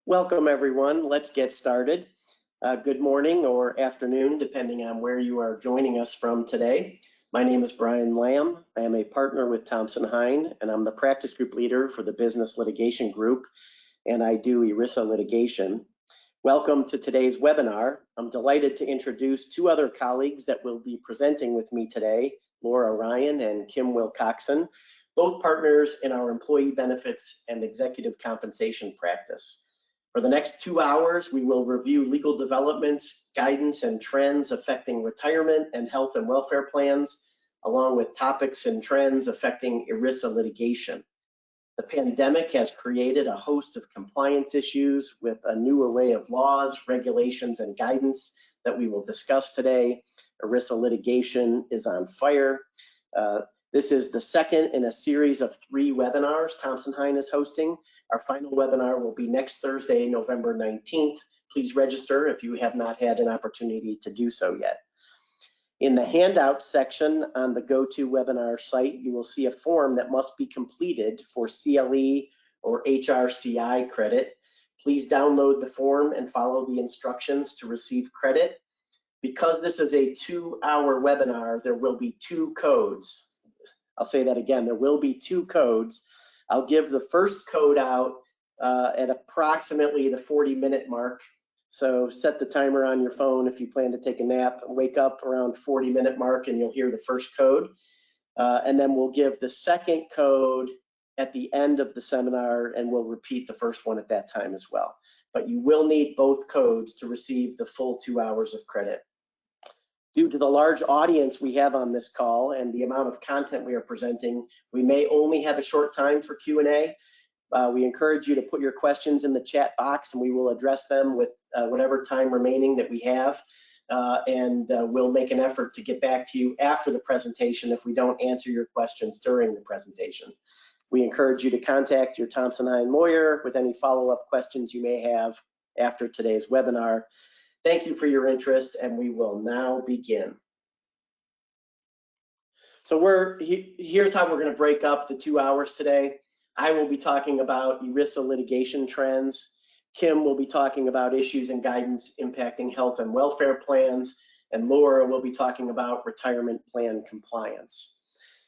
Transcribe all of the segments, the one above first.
Welcome everyone, let's get started. Good morning or afternoon, depending on where you are joining us from today. My name is Brian Lamb. I am a partner with Thompson Hine, and I'm the practice group leader for the Business Litigation Group, and I do ERISA litigation. Welcome to today's webinar. I'm delighted to introduce two other colleagues that will be presenting with me today, Laura Ryan and Kim Wilcoxon, both partners in our employee benefits and executive compensation practice. For the next 2 hours, we will review legal developments, guidance, and trends affecting retirement and health and welfare plans, along with topics and trends affecting ERISA litigation. The pandemic has created a host of compliance issues with a new array of laws, regulations, and guidance that we will discuss today. ERISA litigation is on fire. This is the second in a series of 3 webinars Thompson Hine is hosting. Our final webinar will be next Thursday, November 19th. Please register if you have not had an opportunity to do so yet. In the handout section on the GoToWebinar site, you will see a form that must be completed for CLE or HRCI credit. Please download the form and follow the instructions to receive credit. Because this is a 2-hour webinar, there will be 2 codes. I'll say that again, there will be 2 codes. I'll give the first code out at approximately the 40-minute mark. So set the timer on your phone if you plan to take a nap. Wake up around 40-minute mark and you'll hear the first code. And then we'll give the second code at the end of the seminar, and we'll repeat the first one at that time as well. But you will need both codes to receive the full 2 hours of credit. Due to the large audience we have on this call and the amount of content we are presenting, we may only have a short time for Q&A. We encourage you to put your questions in the chat box and we will address them with whatever time remaining that we have. We'll make an effort to get back to you after the presentation if we don't answer your questions during the presentation. We encourage you to contact your Thompson Hine lawyer with any follow-up questions you may have after today's webinar. Thank you for your interest, and we will now begin. So here's how we're going to break up the 2 hours today. I will be talking about ERISA litigation trends. Kim will be talking about issues and guidance impacting health and welfare plans, and Laura will be talking about retirement plan compliance.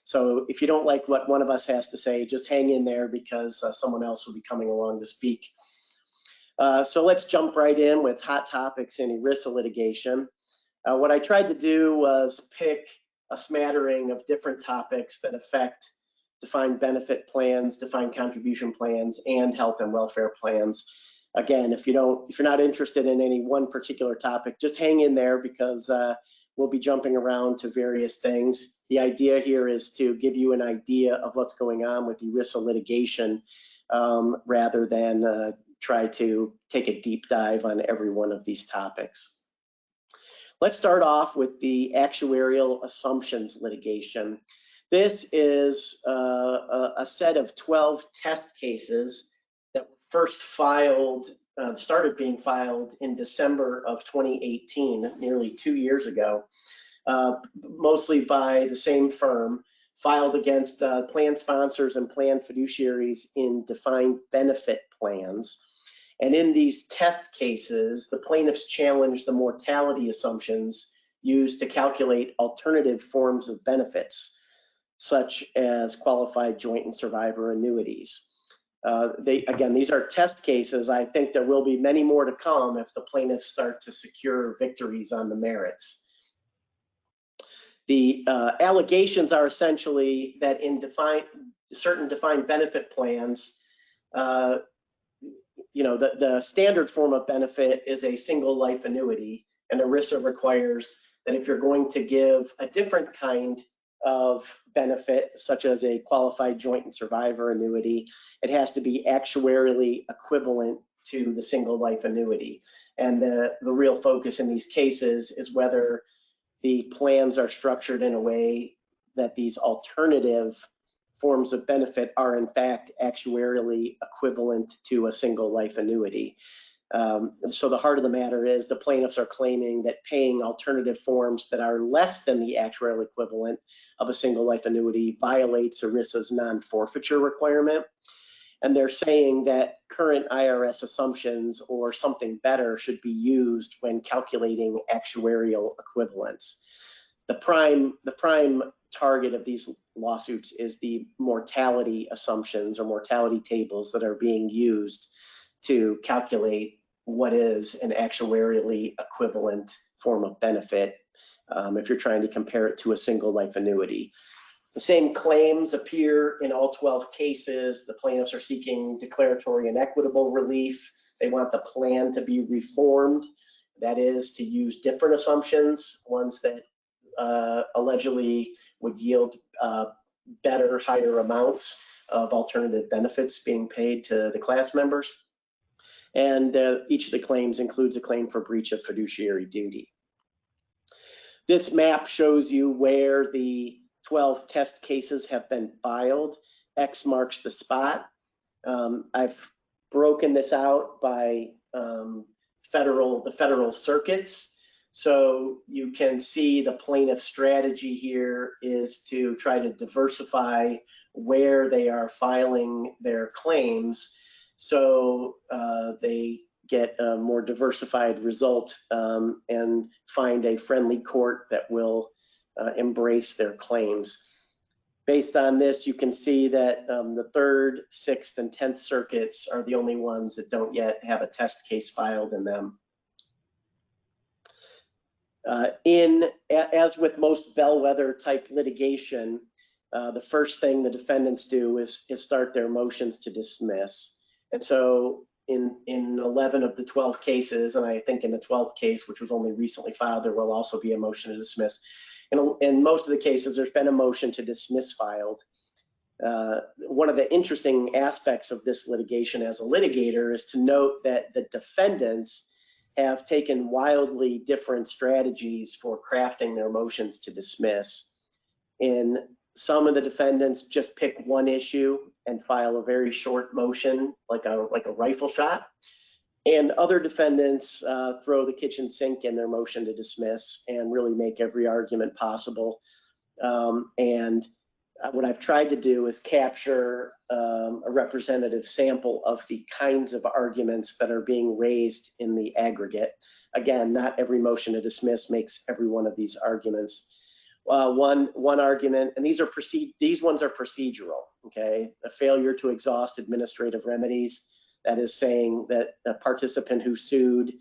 So if you don't like what one of us has to say, just hang in there because someone else will be coming along to speak. So let's jump right in with hot topics in ERISA litigation. What I tried to do was pick a smattering of different topics that affect defined benefit plans, defined contribution plans, and health and welfare plans. Again, if you're not interested in any one particular topic, just hang in there because we'll be jumping around to various things. The idea here is to give you an idea of what's going on with ERISA litigation rather than try to take a deep dive on every one of these topics. Let's start off with the actuarial assumptions litigation. This is a set of 12 test cases that were first started being filed in December of 2018, nearly 2 years ago, mostly by the same firm, filed against plan sponsors and plan fiduciaries in defined benefit plans. And in these test cases, the plaintiffs challenged the mortality assumptions used to calculate alternative forms of benefits, such as qualified joint and survivor annuities. Again, these are test cases. I think there will be many more to come if the plaintiffs start to secure victories on the merits. The allegations are essentially that in certain defined benefit plans, the standard form of benefit is a single life annuity, and ERISA requires that if you're going to give a different kind of benefit, such as a qualified joint and survivor annuity, it has to be actuarially equivalent to the single life annuity. And the real focus in these cases is whether the plans are structured in a way that these alternative forms of benefit are in fact actuarially equivalent to a single life annuity. So the heart of the matter is the plaintiffs are claiming that paying alternative forms that are less than the actuarial equivalent of a single life annuity violates ERISA's non-forfeiture requirement. And they're saying that current IRS assumptions or something better should be used when calculating actuarial equivalence. The prime target of these lawsuits is the mortality assumptions or mortality tables that are being used to calculate what is an actuarially equivalent form of benefit if you're trying to compare it to a single life annuity. The same claims appear in all 12 cases. The plaintiffs are seeking declaratory and equitable relief. They want the plan to be reformed. That is, to use different assumptions, ones that allegedly would yield better, higher amounts of alternative benefits being paid to the class members. And each of the claims includes a claim for breach of fiduciary duty. This map shows you where the 12 test cases have been filed. X marks the spot. I've broken this out by the federal circuits. So you can see the plaintiff strategy here is to try to diversify where they are filing their claims so they get a more diversified result and find a friendly court that will embrace their claims. Based on this, you can see that the 3rd, 6th, and 10th circuits are the only ones that don't yet have a test case filed in them. As with most bellwether type litigation, the first thing the defendants do is start their motions to dismiss. And so in 11 of the 12 cases, and I think in the 12th case, which was only recently filed, there will also be a motion to dismiss. In most of the cases, there's been a motion to dismiss filed. One of the interesting aspects of this litigation as a litigator is to note that the defendants have taken wildly different strategies for crafting their motions to dismiss. In some of the defendants just pick one issue and file a very short motion, like a rifle shot. And other defendants throw the kitchen sink in their motion to dismiss and really make every argument possible. And what I've tried to do is capture a representative sample of the kinds of arguments that are being raised in the aggregate. Again, not every motion to dismiss makes every one of these arguments. One argument, and these ones are procedural, okay? A failure to exhaust administrative remedies. That is saying that a participant who sued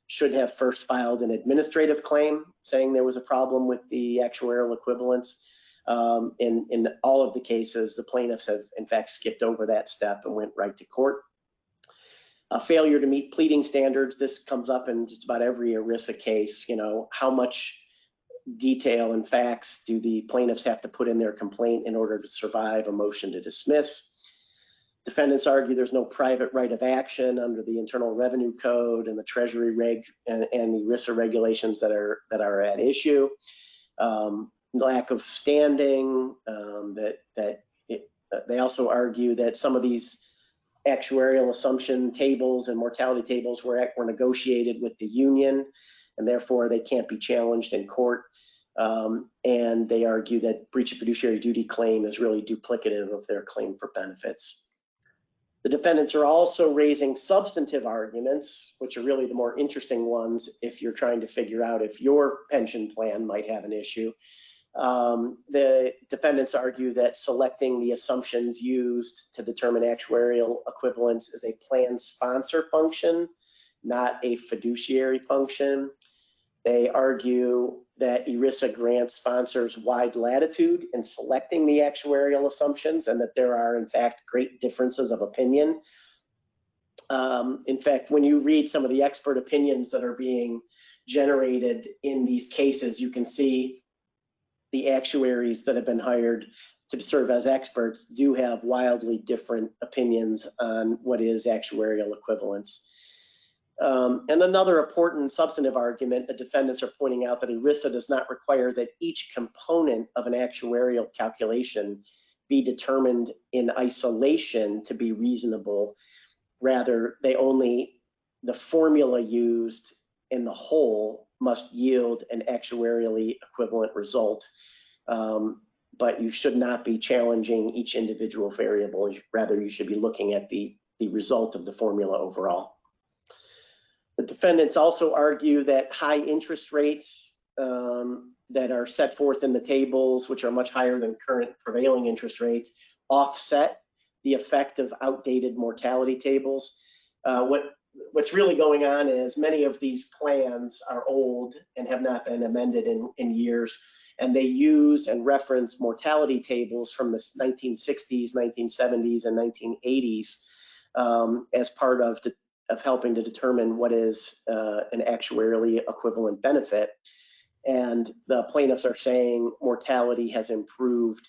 should have first filed an administrative claim saying there was a problem with the actuarial equivalence. In all of the cases, the plaintiffs have in fact skipped over that step and went right to court. A failure to meet pleading standards. This comes up in just about every ERISA case. You know, how much detail and facts do the plaintiffs have to put in their complaint in order to survive a motion to dismiss? Defendants argue there's no private right of action under the Internal Revenue Code and the Treasury reg and ERISA regulations that are at issue. Lack of standing. They also argue that some of these actuarial assumption tables and mortality tables were negotiated with the union, and therefore they can't be challenged in court. And they argue that breach of fiduciary duty claim is really duplicative of their claim for benefits. The defendants are also raising substantive arguments, which are really the more interesting ones if you're trying to figure out if your pension plan might have an issue. The defendants argue that selecting the assumptions used to determine actuarial equivalence is a plan sponsor function, not a fiduciary function. They argue that ERISA grants sponsors wide latitude in selecting the actuarial assumptions and that there are, in fact, great differences of opinion. In fact, when you read some of the expert opinions that are being generated in these cases, you can see the actuaries that have been hired to serve as experts do have wildly different opinions on what is actuarial equivalence. And another important substantive argument, the defendants are pointing out that ERISA does not require that each component of an actuarial calculation be determined in isolation to be reasonable. Rather, the formula used in the whole must yield an actuarially equivalent result. but you should not be challenging each individual variable. Rather, you should be looking at the result of the formula overall. The defendants also argue that high interest rates that are set forth in the tables, which are much higher than current prevailing interest rates, offset the effect of outdated mortality tables. What's really going on is many of these plans are old and have not been amended in years, and they use and reference mortality tables from the 1960s, 1970s, and 1980s as part of helping to determine what is an actuarially equivalent benefit. And the plaintiffs are saying mortality has improved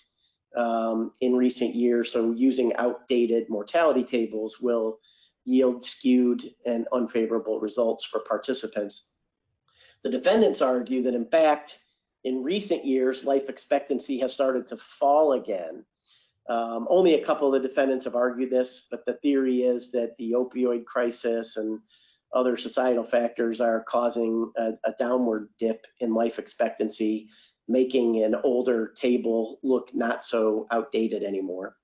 in recent years, so using outdated mortality tables will yield skewed and unfavorable results for participants. The defendants argue that, in fact, in recent years, life expectancy has started to fall again. Only a couple of the defendants have argued this, but the theory is that the opioid crisis and other societal factors are causing a downward dip in life expectancy, making an older table look not so outdated anymore.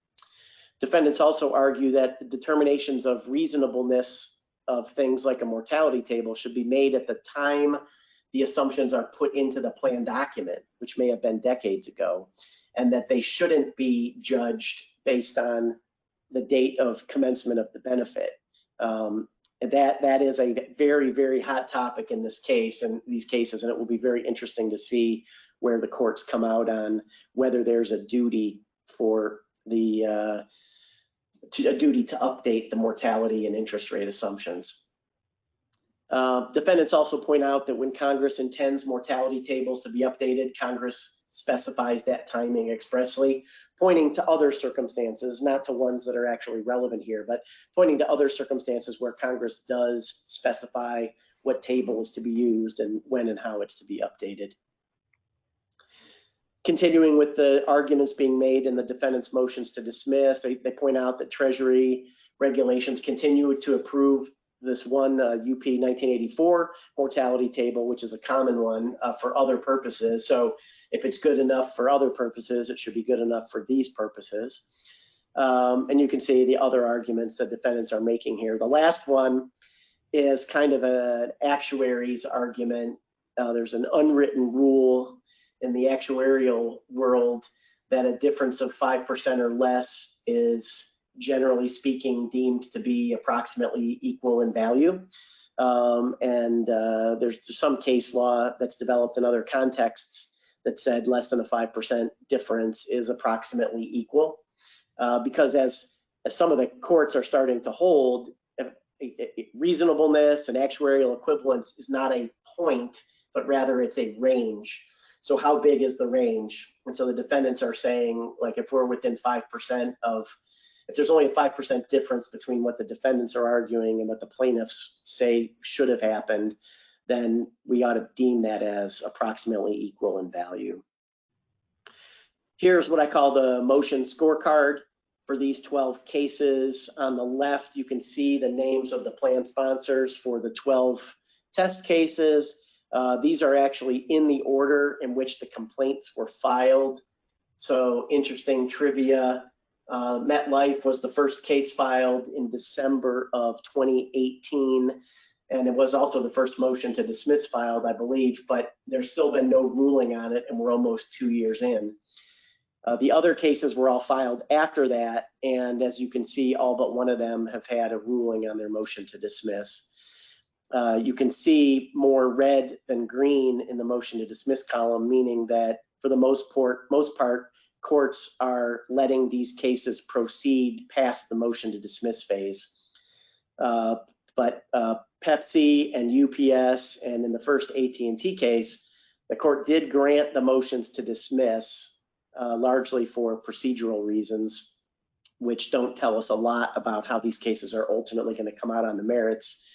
Defendants also argue that determinations of reasonableness of things like a mortality table should be made at the time the assumptions are put into the plan document, which may have been decades ago, and that they shouldn't be judged based on the date of commencement of the benefit. That is a very, very hot topic in this case and these cases, and it will be very interesting to see where the courts come out on whether there's a duty for a duty to update the mortality and interest rate assumptions. Defendants also point out that when Congress intends mortality tables to be updated, Congress specifies that timing expressly, pointing to other circumstances, not to ones that are actually relevant here, but pointing to other circumstances where Congress does specify what table is to be used and when and how it's to be updated. Continuing with the arguments being made in the defendant's motions to dismiss, they point out that Treasury regulations continue to approve this one UP 1984 mortality table, which is a common one for other purposes. So if it's good enough for other purposes, it should be good enough for these purposes. And you can see the other arguments that defendants are making here. The last one is kind of an actuary's argument. There's an unwritten rule in the actuarial world that a difference of 5% or less is, generally speaking, deemed to be approximately equal in value. There's some case law that's developed in other contexts that said less than a 5% difference is approximately equal. Because as some of the courts are starting to hold, reasonableness and actuarial equivalence is not a point, but rather it's a range. So how big is the range? And so the defendants are saying, like, if we're within 5% of, if there's only a 5% difference between what the defendants are arguing and what the plaintiffs say should have happened, then we ought to deem that as approximately equal in value. Here's what I call the motion scorecard for these 12 cases. On the left, you can see the names of the plan sponsors for the 12 test cases. These are actually in the order in which the complaints were filed. So interesting trivia, MetLife was the first case filed in December of 2018, and it was also the first motion to dismiss filed, I believe, but there's still been no ruling on it, and we're almost 2 years in. The other cases were all filed after that, and as you can see, all but one of them have had a ruling on their motion to dismiss. You can see more red than green in the motion to dismiss column, meaning that for the most part, courts are letting these cases proceed past the motion to dismiss phase. But Pepsi and UPS, and in the first AT&T case, the court did grant the motions to dismiss, largely for procedural reasons, which don't tell us a lot about how these cases are ultimately going to come out on the merits.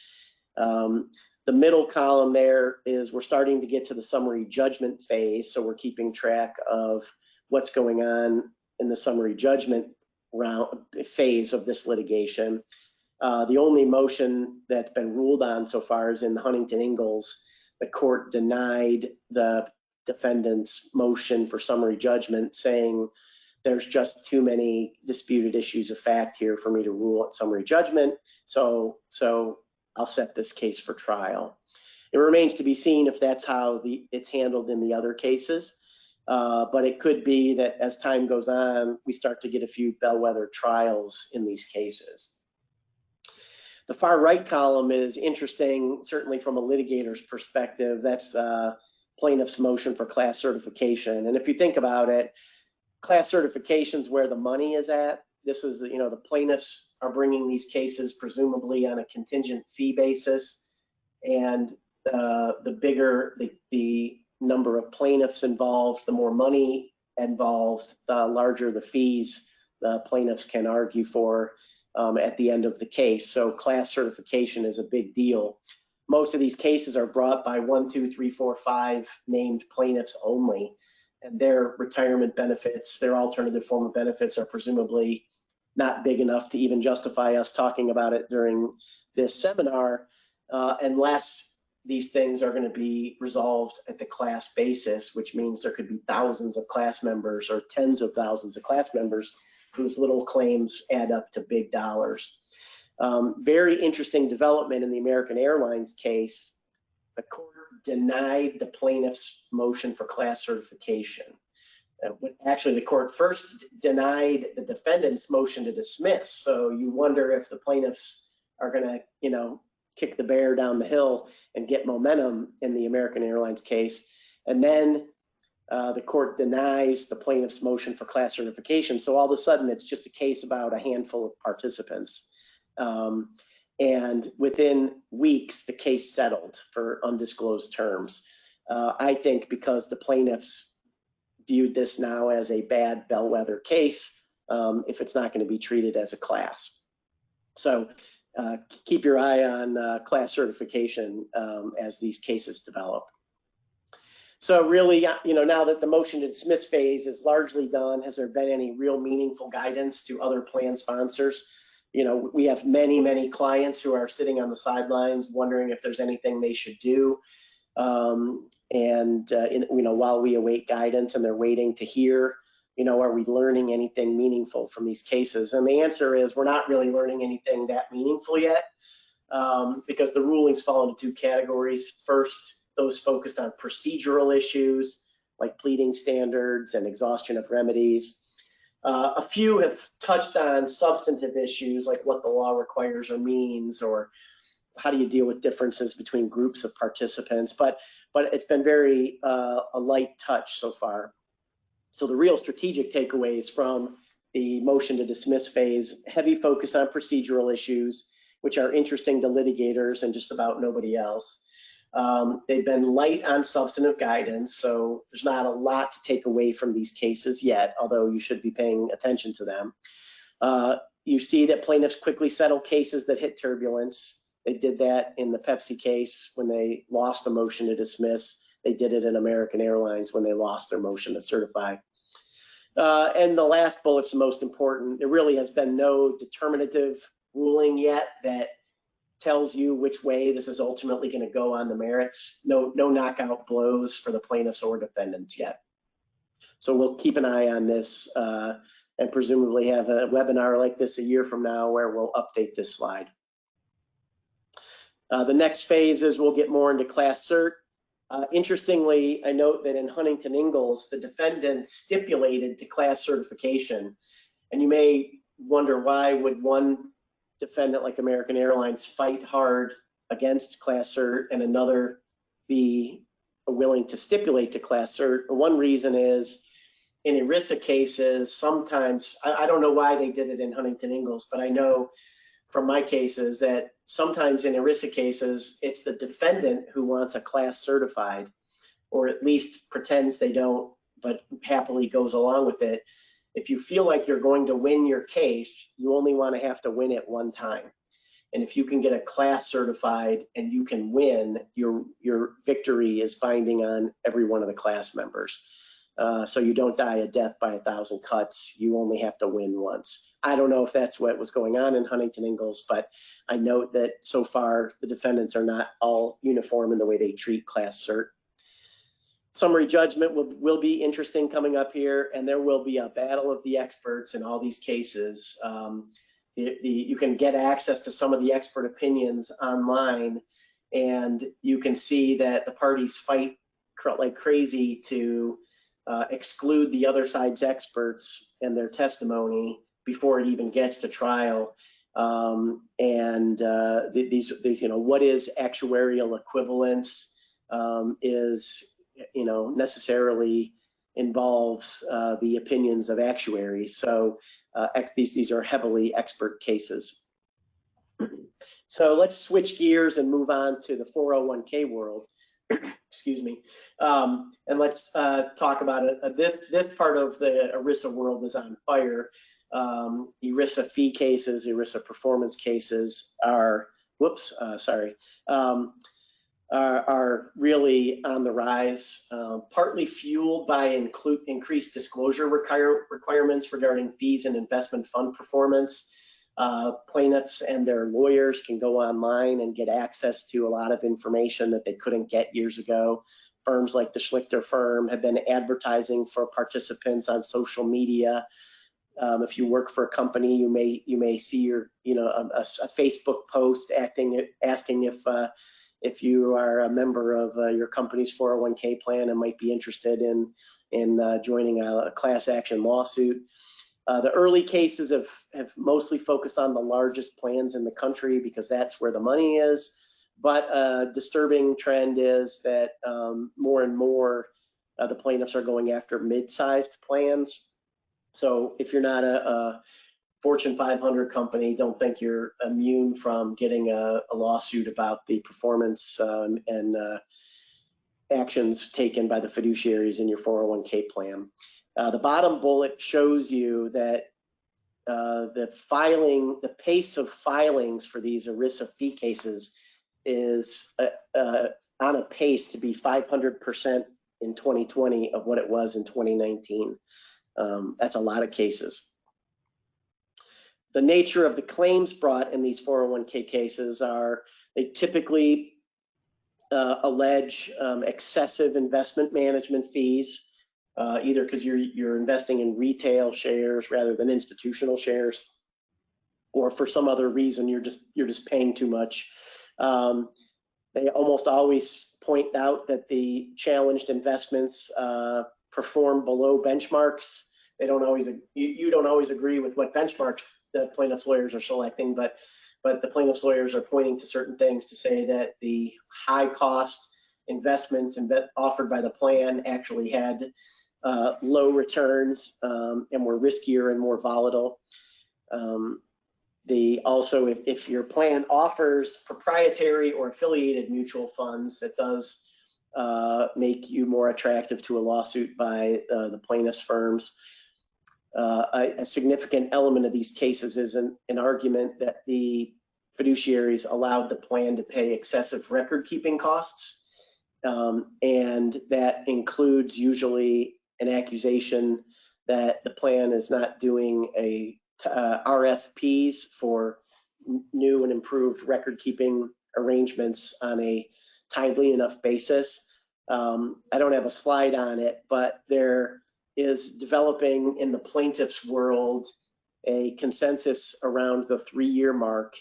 The middle column there is we're starting to get to the summary judgment phase, so we're keeping track of what's going on in the summary judgment phase of this litigation. The only motion that's been ruled on so far is in the Huntington Ingalls. The court denied the defendant's motion for summary judgment, saying there's just too many disputed issues of fact here for me to rule at summary judgment, so I'll set this case for trial. It remains to be seen if that's how it's handled in the other cases, but it could be that as time goes on, we start to get a few bellwether trials in these cases. The far right column is interesting, certainly from a litigator's perspective. That's plaintiff's motion for class certification. And if you think about it, class certification is where the money is at. This is, the plaintiffs are bringing these cases presumably on a contingent fee basis. And the bigger the number of plaintiffs involved, the more money involved, the larger the fees the plaintiffs can argue for at the end of the case. So class certification is a big deal. Most of these cases are brought by 1, 2, 3, 4, 5 named plaintiffs only, and their retirement benefits, their alternative form of benefits, are presumably not big enough to even justify us talking about it during this seminar, unless these things are going to be resolved at the class basis, which means there could be thousands of class members or tens of thousands of class members whose little claims add up to big dollars. Very interesting development in the American Airlines case. The court denied the plaintiff's motion for class certification. Actually, the court first denied the defendant's motion to dismiss. So you wonder if the plaintiffs are going to, kick the bear down the hill and get momentum in the American Airlines case. And then the court denies the plaintiff's motion for class certification. So all of a sudden, it's just a case about a handful of participants. And within weeks, the case settled for undisclosed terms. I think because the plaintiffs viewed this now as a bad bellwether case, if it's not going to be treated as a class. So keep your eye on class certification as these cases develop. So really, now that the motion to dismiss phase is largely done, has there been any real meaningful guidance to other plan sponsors? We have many, many clients who are sitting on the sidelines wondering if there's anything they should do. While we await guidance and they're waiting to hear, are we learning anything meaningful from these cases? And the answer is we're not really learning anything that meaningful yet, because the rulings fall into two categories. First, those focused on procedural issues like pleading standards and exhaustion of remedies. A few have touched on substantive issues like what the law requires or means, or how do you deal with differences between groups of participants, but it's been very a light touch so far. So the real strategic takeaways from the motion to dismiss phase: heavy focus on procedural issues, which are interesting to litigators and just about nobody else. They've been light on substantive guidance, so there's not a lot to take away from these cases yet, although you should be paying attention to them. You see that plaintiffs quickly settle cases that hit turbulence. They did that in the Pepsi case when they lost a motion to dismiss. They did it in American Airlines when they lost their motion to certify. And the last bullet's the most important. There really has been no determinative ruling yet that tells you which way this is ultimately going to go on the merits. No knockout blows for the plaintiffs or defendants yet. So we'll keep an eye on this and presumably have a webinar like this a year from now where we'll update this slide. The next phase is we'll get more into class cert. Interestingly, I note that in Huntington Ingalls, the defendant stipulated to class certification. And you may wonder, why would one defendant like American Airlines fight hard against class cert and another be willing to stipulate to class cert? One reason is in ERISA cases, sometimes, I don't know why they did it in Huntington Ingalls, but I know from my cases that sometimes in ERISA cases, it's the defendant who wants a class certified, or at least pretends they don't, but happily goes along with it. If you feel like you're going to win your case, you only want to have to win it one time. And if you can get a class certified and you can win, your victory is binding on every one of the class members. So you don't die a death by 1,000 cuts. You only have to win once. I don't know if that's what was going on in Huntington Ingalls, but I note that so far the defendants are not all uniform in the way they treat class cert. Summary judgment will be interesting coming up here, and there will be a battle of the experts in all these cases. You can get access to some of the expert opinions online, and you can see that the parties fight like crazy to exclude the other side's experts and their testimony before it even gets to trial. These, what is actuarial equivalence is, necessarily involves the opinions of actuaries. So these are heavily expert cases. So let's switch gears and move on to the 401k world. Excuse me. And let's talk about it. This part of the ERISA world is on fire. ERISA fee cases, ERISA performance cases are, are really on the rise, partly fueled by increased disclosure requirements regarding fees and investment fund performance. Plaintiffs and their lawyers can go online and get access to a lot of information that they couldn't get years ago. Firms like the Schlichter firm have been advertising for participants on social media. If you work for a company, you may see a Facebook post asking if you are a member of your company's 401k plan and might be interested in joining a class action lawsuit. The early cases have mostly focused on the largest plans in the country because that's where the money is. But a disturbing trend is that more and more the plaintiffs are going after mid-sized plans. So if you're not a Fortune 500 company, don't think you're immune from getting a lawsuit about the performance and actions taken by the fiduciaries in your 401k plan. The bottom bullet shows you that the pace of filings for these ERISA fee cases is on a pace to be 500% in 2020 of what it was in 2019. That's a lot of cases. The nature of the claims brought in these 401k cases are, they typically allege excessive investment management fees, either because you're investing in retail shares rather than institutional shares, or for some other reason you're just paying too much. They almost always point out that the challenged investments perform below benchmarks. They don't always, you don't always agree with what benchmarks the plaintiff's lawyers are selecting, but the plaintiff's lawyers are pointing to certain things to say that the high cost investments offered by the plan actually had low returns and were riskier and more volatile. Also, if your plan offers proprietary or affiliated mutual funds, that does make you more attractive to a lawsuit by the plaintiff's firms. A significant element of these cases is an argument that the fiduciaries allowed the plan to pay excessive record-keeping costs, and that includes usually an accusation that the plan is not doing RFPs for new and improved record-keeping arrangements on a timely enough basis. I don't have a slide on it, but there is developing in the plaintiff's world a consensus around the 3-year mark.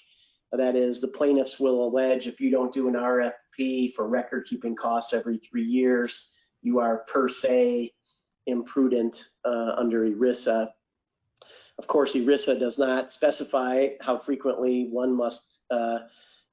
That is, the plaintiffs will allege if you don't do an RFP for record-keeping costs every 3 years, you are per se imprudent under ERISA. Of course, ERISA does not specify how frequently one must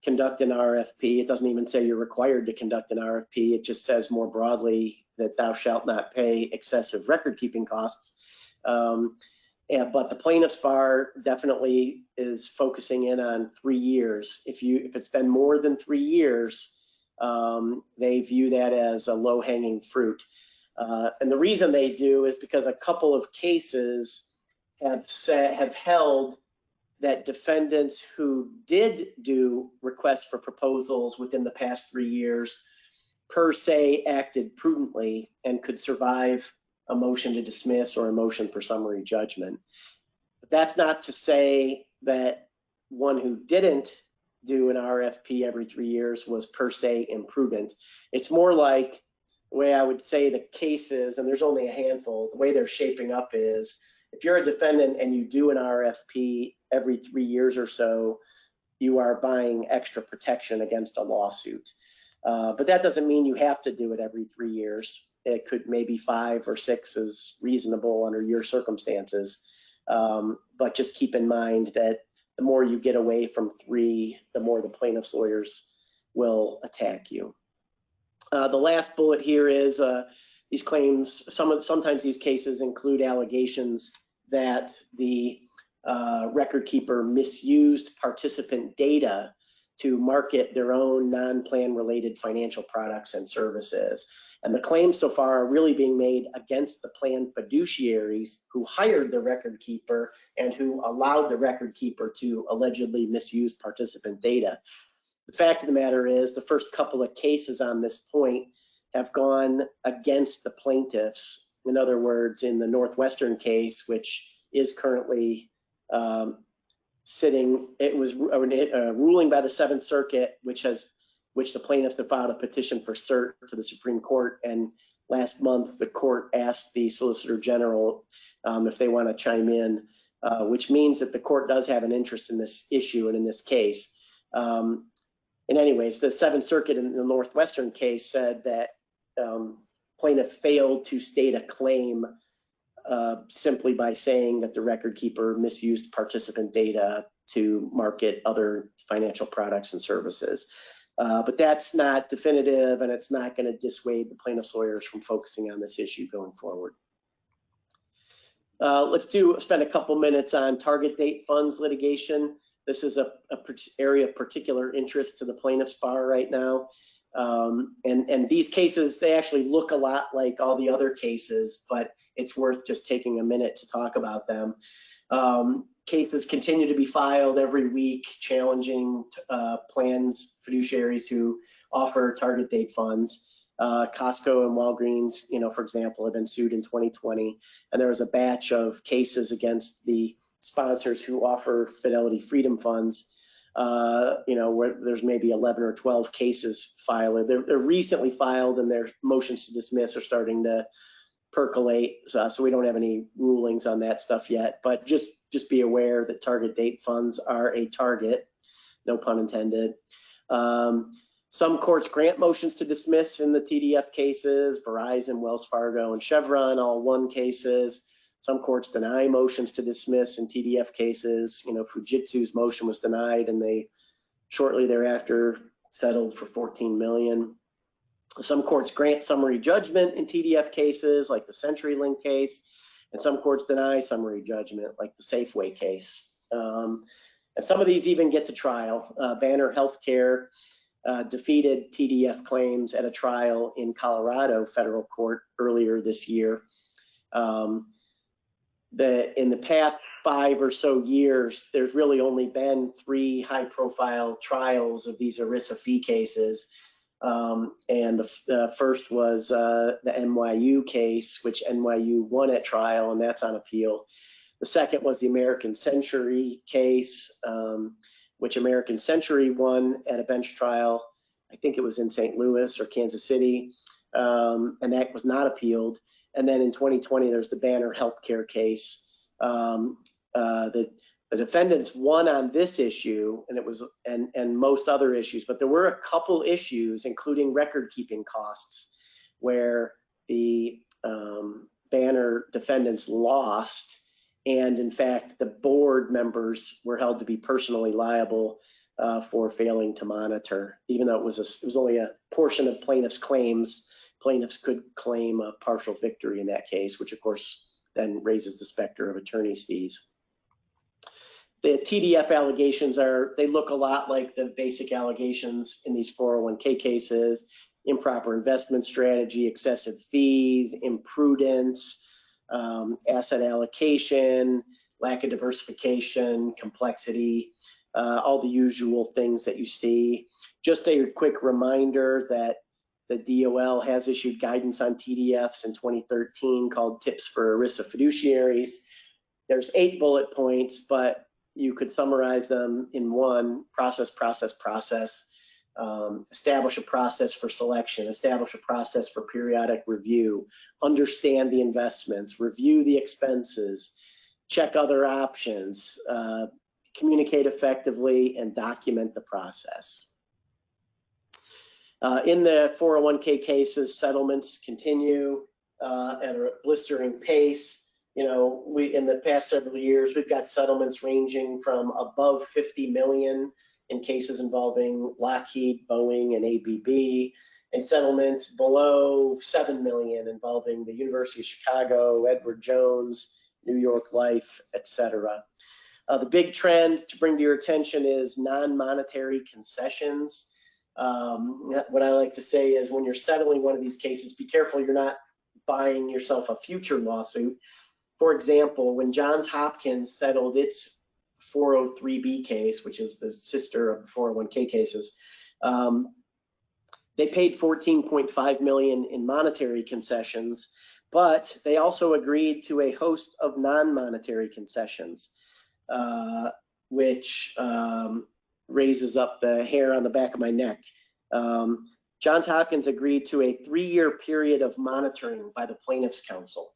conduct an RFP. It doesn't even say you're required to conduct an RFP. It just says more broadly that thou shalt not pay excessive record-keeping costs. But the plaintiff's bar definitely is focusing in on 3 years. If it's been more than 3 years, they view that as a low-hanging fruit. And the reason they do is because a couple of cases have held that defendants who did do requests for proposals within the past 3 years per se acted prudently and could survive a motion to dismiss or a motion for summary judgment. But that's not to say that one who didn't do an RFP every 3 years was per se imprudent. It's more like the way I would say the cases, and there's only a handful, the way they're shaping up is, if you're a defendant and you do an RFP every 3 years or so, you are buying extra protection against a lawsuit. But that doesn't mean you have to do it every 3 years. It could maybe 5 or 6 is reasonable under your circumstances. But just keep in mind that the more you get away from 3, the more the plaintiff's lawyers will attack you. The last bullet here is these claims, sometimes these cases include allegations that the record keeper misused participant data to market their own non-plan related financial products and services. And the claims so far are really being made against the plan fiduciaries who hired the record keeper and who allowed the record keeper to allegedly misuse participant data. The fact of the matter is, the first couple of cases on this point have gone against the plaintiffs. In other words, in the Northwestern case, which is currently sitting, it was a ruling by the Seventh Circuit, which the plaintiffs have filed a petition for cert to the Supreme Court. And last month, the court asked the Solicitor General if they want to chime in, which means that the court does have an interest in this issue and in this case. And anyways, the Seventh Circuit in the Northwestern case said that plaintiff failed to state a claim simply by saying that the record keeper misused participant data to market other financial products and services. But that's not definitive, and it's not going to dissuade the plaintiff's lawyers from focusing on this issue going forward. Let's spend a couple minutes on target date funds litigation. This is a area of particular interest to the plaintiff's bar right now. And these cases, they actually look a lot like all the other cases, but it's worth just taking a minute to talk about them. Cases continue to be filed every week challenging plans, fiduciaries who offer target date funds. Costco and Walgreens, for example, have been sued in 2020. And there was a batch of cases against the sponsors who offer Fidelity Freedom Funds. Where there's maybe 11 or 12 cases filed. They're recently filed, and their motions to dismiss are starting to percolate. So we don't have any rulings on that stuff yet. But just be aware that target date funds are a target, no pun intended. Some courts grant motions to dismiss in the TDF cases. Verizon, Wells Fargo, and Chevron all won cases. Some courts deny motions to dismiss in TDF cases. Fujitsu's motion was denied, and they shortly thereafter settled for $14 million. Some courts grant summary judgment in TDF cases, like the CenturyLink case, and some courts deny summary judgment, like the Safeway case. And some of these even get to trial. Banner Healthcare defeated TDF claims at a trial in Colorado federal court earlier this year. In the past 5 or so years, there's really only been 3 high-profile trials of these ERISA fee cases. And the first was the NYU case, which NYU won at trial, and that's on appeal. The second was the American Century case, which American Century won at a bench trial. I think it was in St. Louis or Kansas City, and that was not appealed. And then in 2020, there's the Banner Healthcare case. The defendants won on this issue, and most other issues, but there were a couple issues, including record-keeping costs, where the Banner defendants lost, and in fact, the board members were held to be personally liable for failing to monitor, even though it was only a portion of plaintiffs' claims. Plaintiffs could claim a partial victory in that case, which of course then raises the specter of attorney's fees. The TDF allegations they look a lot like the basic allegations in these 401k cases: improper investment strategy, excessive fees, imprudence, asset allocation, lack of diversification, complexity, all the usual things that you see. Just a quick reminder that the DOL has issued guidance on TDFs in 2013 called Tips for ERISA Fiduciaries. There's 8 bullet points, but you could summarize them in one: process, process, process. establish a process for selection, establish a process for periodic review, understand the investments, review the expenses, check other options, communicate effectively, and document the process. In the 401k cases, settlements continue at a blistering pace. You know, in the past several years, we've got settlements ranging from above 50 million in cases involving Lockheed, Boeing, and ABB, and settlements below 7 million involving the University of Chicago, Edward Jones, New York Life, etc. The big trend to bring to your attention is non-monetary concessions. What I like to say is when you're settling one of these cases, be careful you're not buying yourself a future lawsuit. For example, when Johns Hopkins settled its 403B case, which is the sister of the 401k cases, they paid $14.5 million in monetary concessions, but they also agreed to a host of non-monetary concessions, which raises up the hair on the back of my neck. Johns Hopkins agreed to a 3-year period of monitoring by the Plaintiffs' Counsel.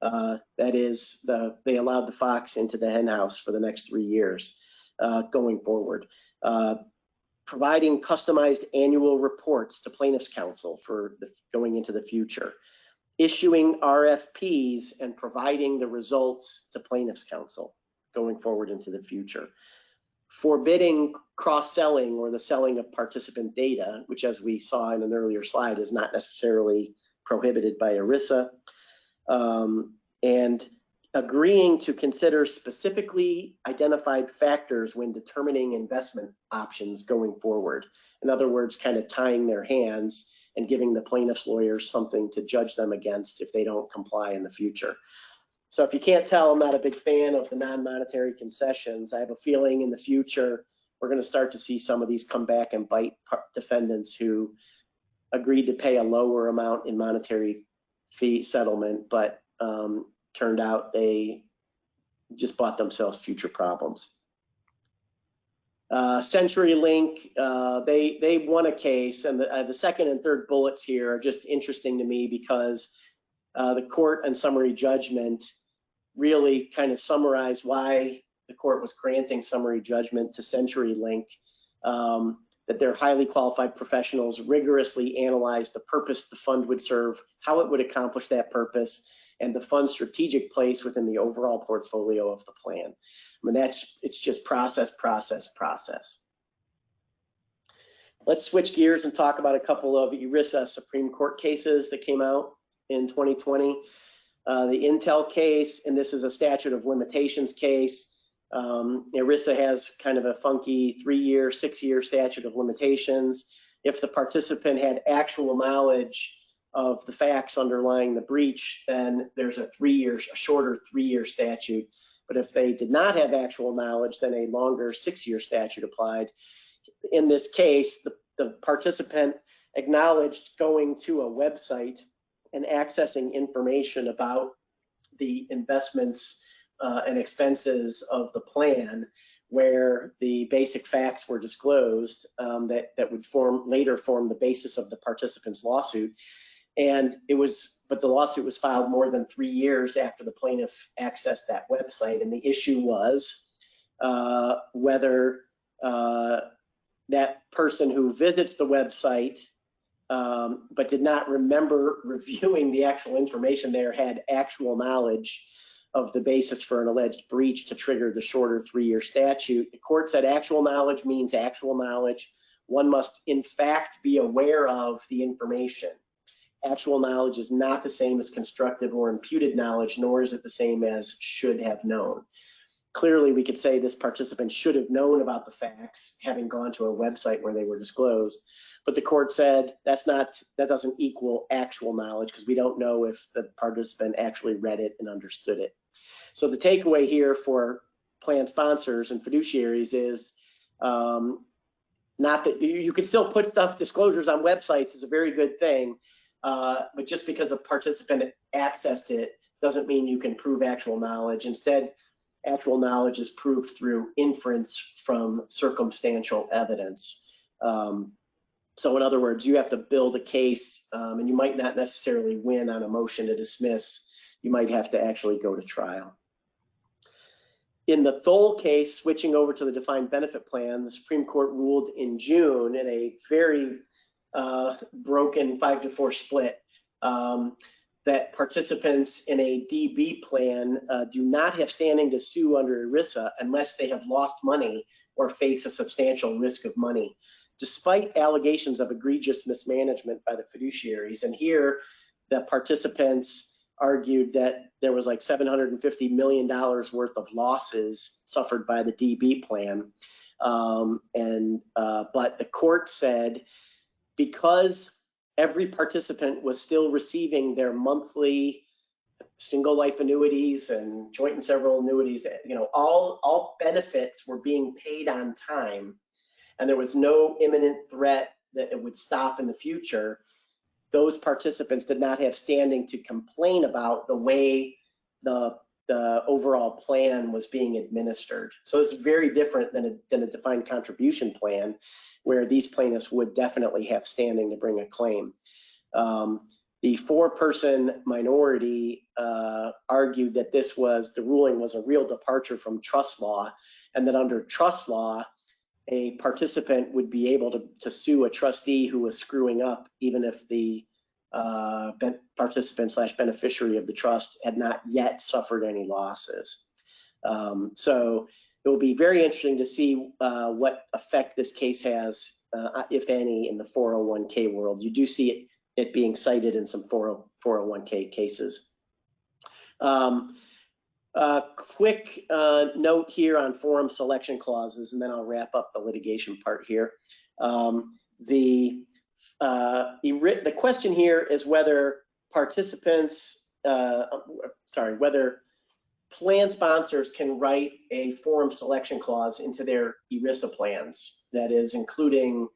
That is, they allowed the fox into the hen house for the next 3 years going forward. Providing customized annual reports to Plaintiffs' Counsel for going into the future. Issuing RFPs and providing the results to Plaintiffs' Counsel going forward into the future. Forbidding cross-selling or the selling of participant data, which, as we saw in an earlier slide, is not necessarily prohibited by ERISA. And agreeing to consider specifically identified factors when determining investment options going forward. In other words, kind of tying their hands and giving the plaintiff's lawyers something to judge them against if they don't comply in the future. So if you can't tell, I'm not a big fan of the non-monetary concessions. I have a feeling in the future, we're going to start to see some of these come back and bite defendants who agreed to pay a lower amount in monetary fee settlement, but turned out they just bought themselves future problems. CenturyLink, they won a case, and the second and third bullets here are just interesting to me because the court and summary judgment really kind of summarize why the court was granting summary judgment to CenturyLink, that they're highly qualified professionals, rigorously analyzed the purpose the fund would serve, how it would accomplish that purpose, and the fund's strategic place within the overall portfolio of the plan. I mean, it's just process, process, process. Let's switch gears and talk about a couple of ERISA Supreme Court cases that came out in 2020. The Intel case, and this is a statute of limitations case. ERISA has kind of a funky 3-year, 6-year statute of limitations. If the participant had actual knowledge of the facts underlying the breach, then there's a shorter 3-year statute. But if they did not have actual knowledge, then a longer 6-year statute applied. In this case, the participant acknowledged going to a website and accessing information about the investments and expenses of the plan, where the basic facts were disclosed that would later form the basis of the participant's lawsuit. And but the lawsuit was filed more than 3 years after the plaintiff accessed that website. And the issue was whether that person who visits the website but did not remember reviewing the actual information there had actual knowledge of the basis for an alleged breach to trigger the shorter 3-year statute. The court said actual knowledge means actual knowledge. One must in fact be aware of the information. Actual knowledge is not the same as constructive or imputed knowledge, nor is it the same as should have known. Clearly, we could say this participant should have known about the facts, having gone to a website where they were disclosed. But the court said that doesn't equal actual knowledge, because we don't know if the participant actually read it and understood it. So the takeaway here for plan sponsors and fiduciaries is not that you can still put disclosures on websites is a very good thing, but just because a participant accessed it doesn't mean you can prove actual knowledge. Instead, actual knowledge is proved through inference from circumstantial evidence. So in other words, you have to build a case, and you might not necessarily win on a motion to dismiss. You might have to actually go to trial. In the Thole case, switching over to the defined benefit plan, the Supreme Court ruled in June in a very broken 5-4 split that participants in a DB plan do not have standing to sue under ERISA unless they have lost money or face a substantial risk of money, despite allegations of egregious mismanagement by the fiduciaries. And here, the participants argued that there was like $750 million worth of losses suffered by the DB plan. But the court said, because every participant was still receiving their monthly single life annuities and joint and several annuities, that, you know, all benefits were being paid on time, and there was no imminent threat that it would stop in the future, those participants did not have standing to complain about the way the overall plan was being administered. So it's very different than a defined contribution plan, where these plaintiffs would definitely have standing to bring a claim. The 4-person minority argued that the ruling was a real departure from trust law, and that under trust law, a participant would be able to sue a trustee who was screwing up, even if the participant / beneficiary of the trust had not yet suffered any losses. So it will be very interesting to see what effect this case has, if any, in the 401k world. You do see it being cited in some 401k cases. Quick note here on forum selection clauses, and then I'll wrap up the litigation part here. The question here is whether whether plan sponsors can write a forum selection clause into their ERISA plans, that is, including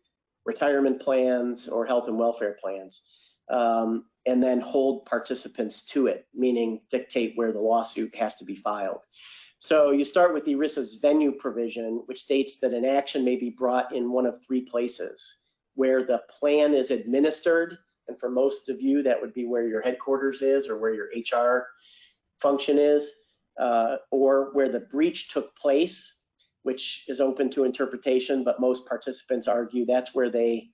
retirement plans or health and welfare plans, and then hold participants to it, meaning dictate where the lawsuit has to be filed. So you start with ERISA's venue provision, which states that an action may be brought in one of 3 places: where the plan is administered, and for most of you, that would be where your headquarters is or where your HR function is, or where the breach took place, which is open to interpretation, but most participants argue that's where they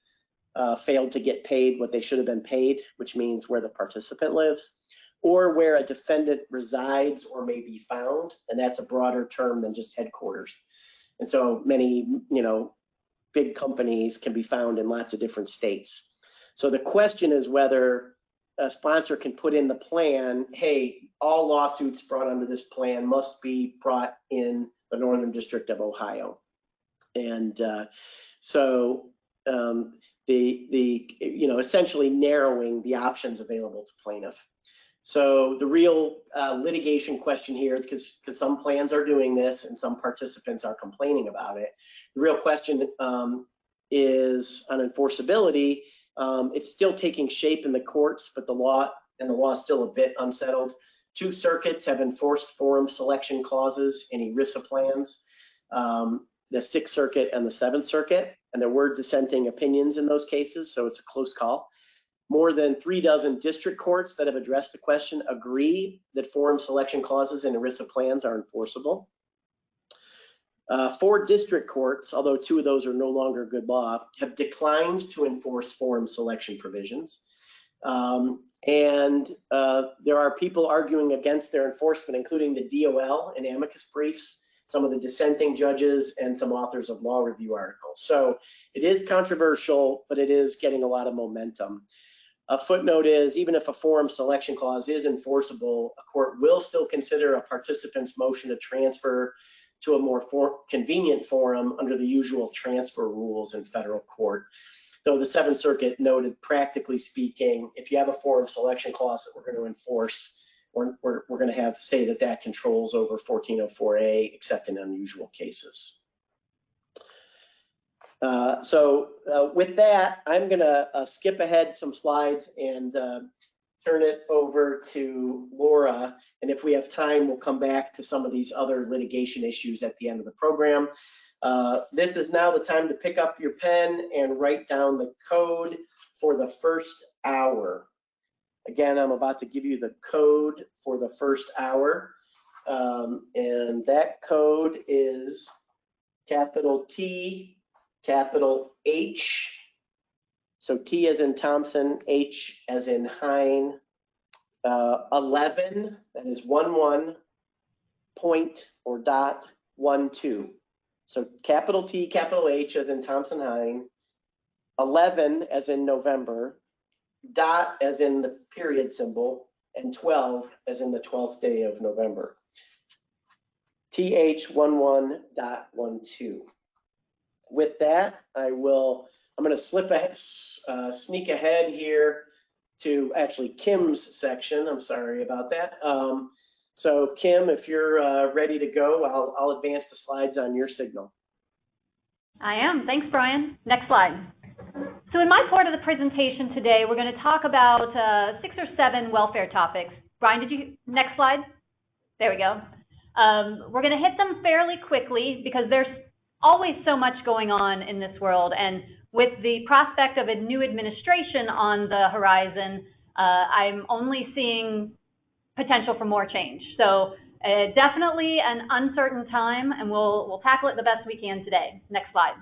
failed to get paid what they should have been paid, which means where the participant lives, or where a defendant resides or may be found, and that's a broader term than just headquarters. And so many, big companies can be found in lots of different states. So the question is whether a sponsor can put in the plan, hey, all lawsuits brought under this plan must be brought in the Northern District of Ohio. And essentially narrowing the options available to plaintiff. So the real litigation question here, because some plans are doing this and some participants are complaining about it, the real question is on enforceability. It's still taking shape in the courts, but the law is still a bit unsettled. 2 circuits have enforced forum selection clauses in ERISA plans, the 6th Circuit and the 7th Circuit, and there were dissenting opinions in those cases, so it's a close call. More than 36 district courts that have addressed the question agree that forum selection clauses in ERISA plans are enforceable. 4 district courts, although 2 of those are no longer good law, have declined to enforce forum selection provisions. There are people arguing against their enforcement, including the DOL in amicus briefs, some of the dissenting judges, and some authors of law review articles. So it is controversial, but it is getting a lot of momentum. A footnote is, even if a forum selection clause is enforceable, a court will still consider a participant's motion to transfer to a more convenient forum under the usual transfer rules in federal court. Though the 7th Circuit noted, practically speaking, if you have a forum selection clause that we're going to enforce, we're going to say that controls over 1404A, except in unusual cases. With that, I'm going to skip ahead some slides and turn it over to Laura. And if we have time, we'll come back to some of these other litigation issues at the end of the program. This is now the time to pick up your pen and write down the code for the first hour. Again, I'm about to give you the code for the first hour. And that code is capital T, capital H. So T as in Thompson, H as in Hine, 11, that is 11, point or dot 12. So capital T, capital H as in Thompson, Hine, 11 as in November, dot as in the period symbol, and 12 as in the 12th day of November. TH11.12. With that, I'm going to sneak ahead here to actually Kim's section. I'm sorry about that. So Kim, if you're ready to go, I'll advance the slides on your signal. I am. Thanks, Brian. Next slide. So in my part of the presentation today, we're going to talk about 6 or 7 welfare topics. Brian, next slide? There we go. We're going to hit them fairly quickly because there's always so much going on in this world. And with the prospect of a new administration on the horizon, I'm only seeing potential for more change. So definitely an uncertain time, and we'll tackle it the best we can today. Next slide.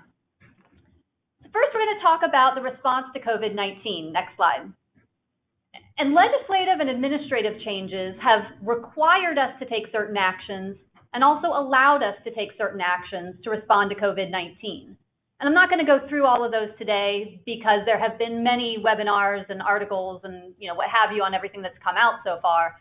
First, we're going to talk about the response to COVID-19. Next slide. And legislative and administrative changes have required us to take certain actions and also allowed us to take certain actions to respond to COVID-19. And I'm not going to go through all of those today because there have been many webinars and articles and what have you on everything that's come out so far.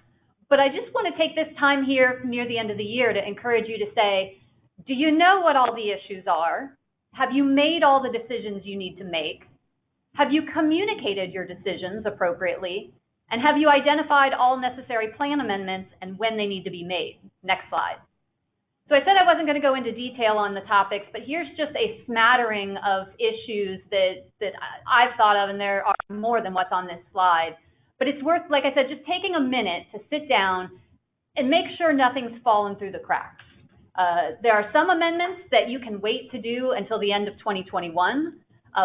But I just want to take this time here near the end of the year to encourage you to say, do you know what all the issues are? Have you made all the decisions you need to make? Have you communicated your decisions appropriately? And have you identified all necessary plan amendments and when they need to be made? Next slide. So I said I wasn't going to go into detail on the topics, but here's just a smattering of issues that I've thought of, and there are more than what's on this slide. But it's worth, like I said, just taking a minute to sit down and make sure nothing's fallen through the cracks. There are some amendments that you can wait to do until the end of 2021.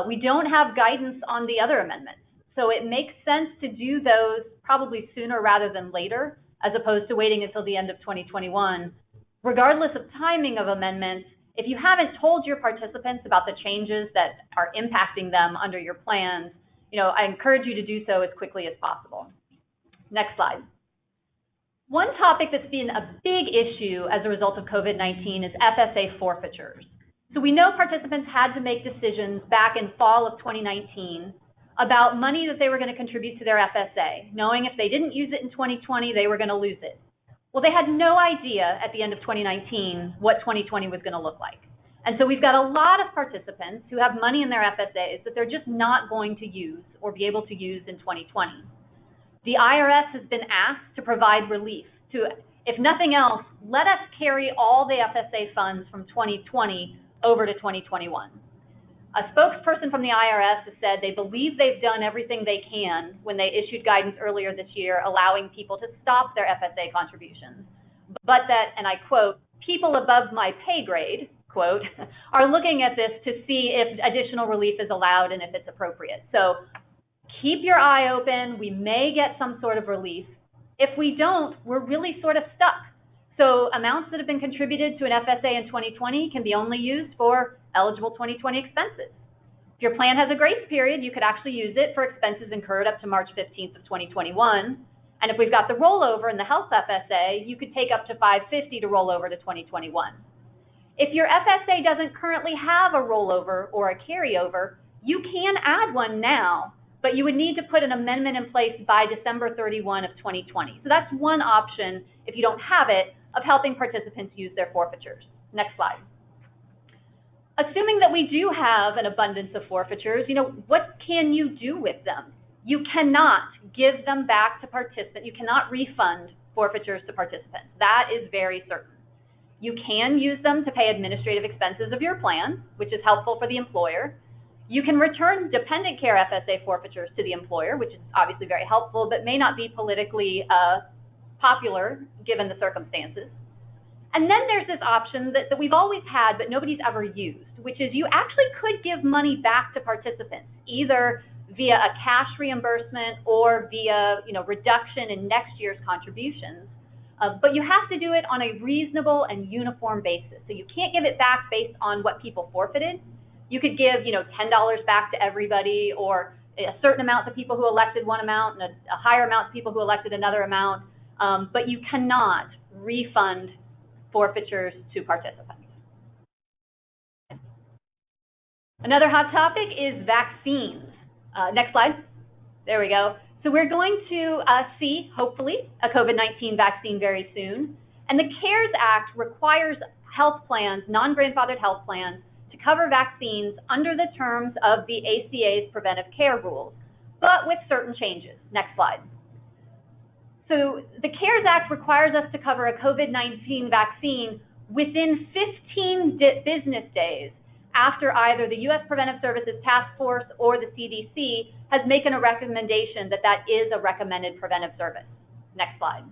We don't have guidance on the other amendments. So it makes sense to do those probably sooner rather than later, as opposed to waiting until the end of 2021. Regardless of timing of amendments, if you haven't told your participants about the changes that are impacting them under your plans, I encourage you to do so as quickly as possible. Next slide. One topic that's been a big issue as a result of COVID-19 is FSA forfeitures. So we know participants had to make decisions back in fall of 2019 about money that they were going to contribute to their FSA, knowing if they didn't use it in 2020, they were going to lose it. Well, they had no idea at the end of 2019 what 2020 was going to look like. And so we've got a lot of participants who have money in their FSAs that they're just not going to use or be able to use in 2020. The IRS has been asked to provide relief to, if nothing else, let us carry all the FSA funds from 2020 over to 2021. A spokesperson from the IRS has said they believe they've done everything they can when they issued guidance earlier this year allowing people to stop their FSA contributions, but that, and I quote, people above my pay grade, quote, are looking at this to see if additional relief is allowed and if it's appropriate. So keep your eye open. We may get some sort of relief. If we don't, we're really sort of stuck. So amounts that have been contributed to an FSA in 2020 can be only used for eligible 2020 expenses. If your plan has a grace period, you could actually use it for expenses incurred up to March 15th of 2021. And if we've got the rollover in the health FSA, you could take up to $550 to roll over to 2021. If your FSA doesn't currently have a rollover or a carryover, you can add one now, but you would need to put an amendment in place by December 31 of 2020. So that's one option, if you don't have it, of helping participants use their forfeitures. Next slide. Assuming that we do have an abundance of forfeitures, what can you do with them? You cannot give them back to participants. You cannot refund forfeitures to participants. That is very certain. You can use them to pay administrative expenses of your plan, which is helpful for the employer. You can return dependent care FSA forfeitures to the employer, which is obviously very helpful, but may not be politically popular given the circumstances. And then there's this option that we've always had but nobody's ever used, which is you actually could give money back to participants, either via a cash reimbursement or via reduction in next year's contributions. But you have to do it on a reasonable and uniform basis. So you can't give it back based on what people forfeited. You could give $10 back to everybody, or a certain amount to people who elected one amount and a higher amount to people who elected another amount. But you cannot refund forfeitures to participants. Another hot topic is vaccines. Next slide. There we go. So we're going to see, hopefully, a COVID-19 vaccine very soon. And the CARES Act requires health plans, non-grandfathered health plans, to cover vaccines under the terms of the ACA's Preventive Care rules, but with certain changes. Next slide. So the CARES Act requires us to cover a COVID-19 vaccine within 15 business days after either the U.S. Preventive Services Task Force or the CDC has made a recommendation that that is a recommended preventive service. Next slide.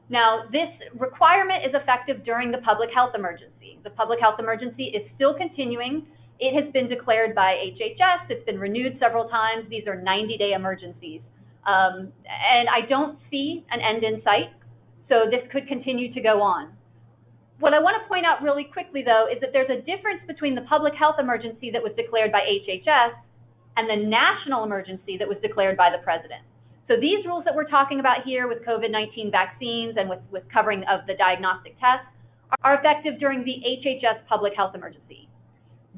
Now, this requirement is effective during the public health emergency. The public health emergency is still continuing. It has been declared by HHS. It's been renewed several times. These are 90-day emergencies. And I don't see an end in sight, so this could continue to go on. What I want to point out really quickly, though, is that there's a difference between the public health emergency that was declared by HHS and the national emergency that was declared by the president. So these rules that we're talking about here with COVID-19 vaccines and with covering of the diagnostic tests are effective during the HHS public health emergency.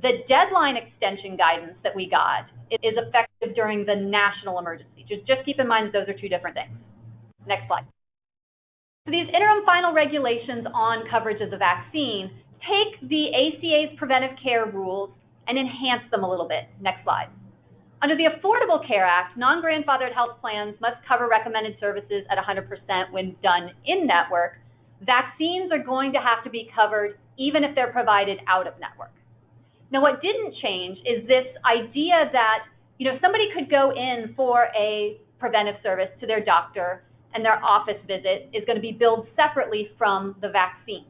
The deadline extension guidance that we got is effective during the national emergency. Just keep in mind that those are two different things. Next slide. So these interim final regulations on coverage of the vaccine take the ACA's Preventive Care rules and enhance them a little bit. Next slide. Under the Affordable Care Act, non-grandfathered health plans must cover recommended services at 100% when done in-network. Vaccines are going to have to be covered even if they're provided out of network. Now, what didn't change is this idea that somebody could go in for a preventive service to their doctor and their office visit is going to be billed separately from the vaccine.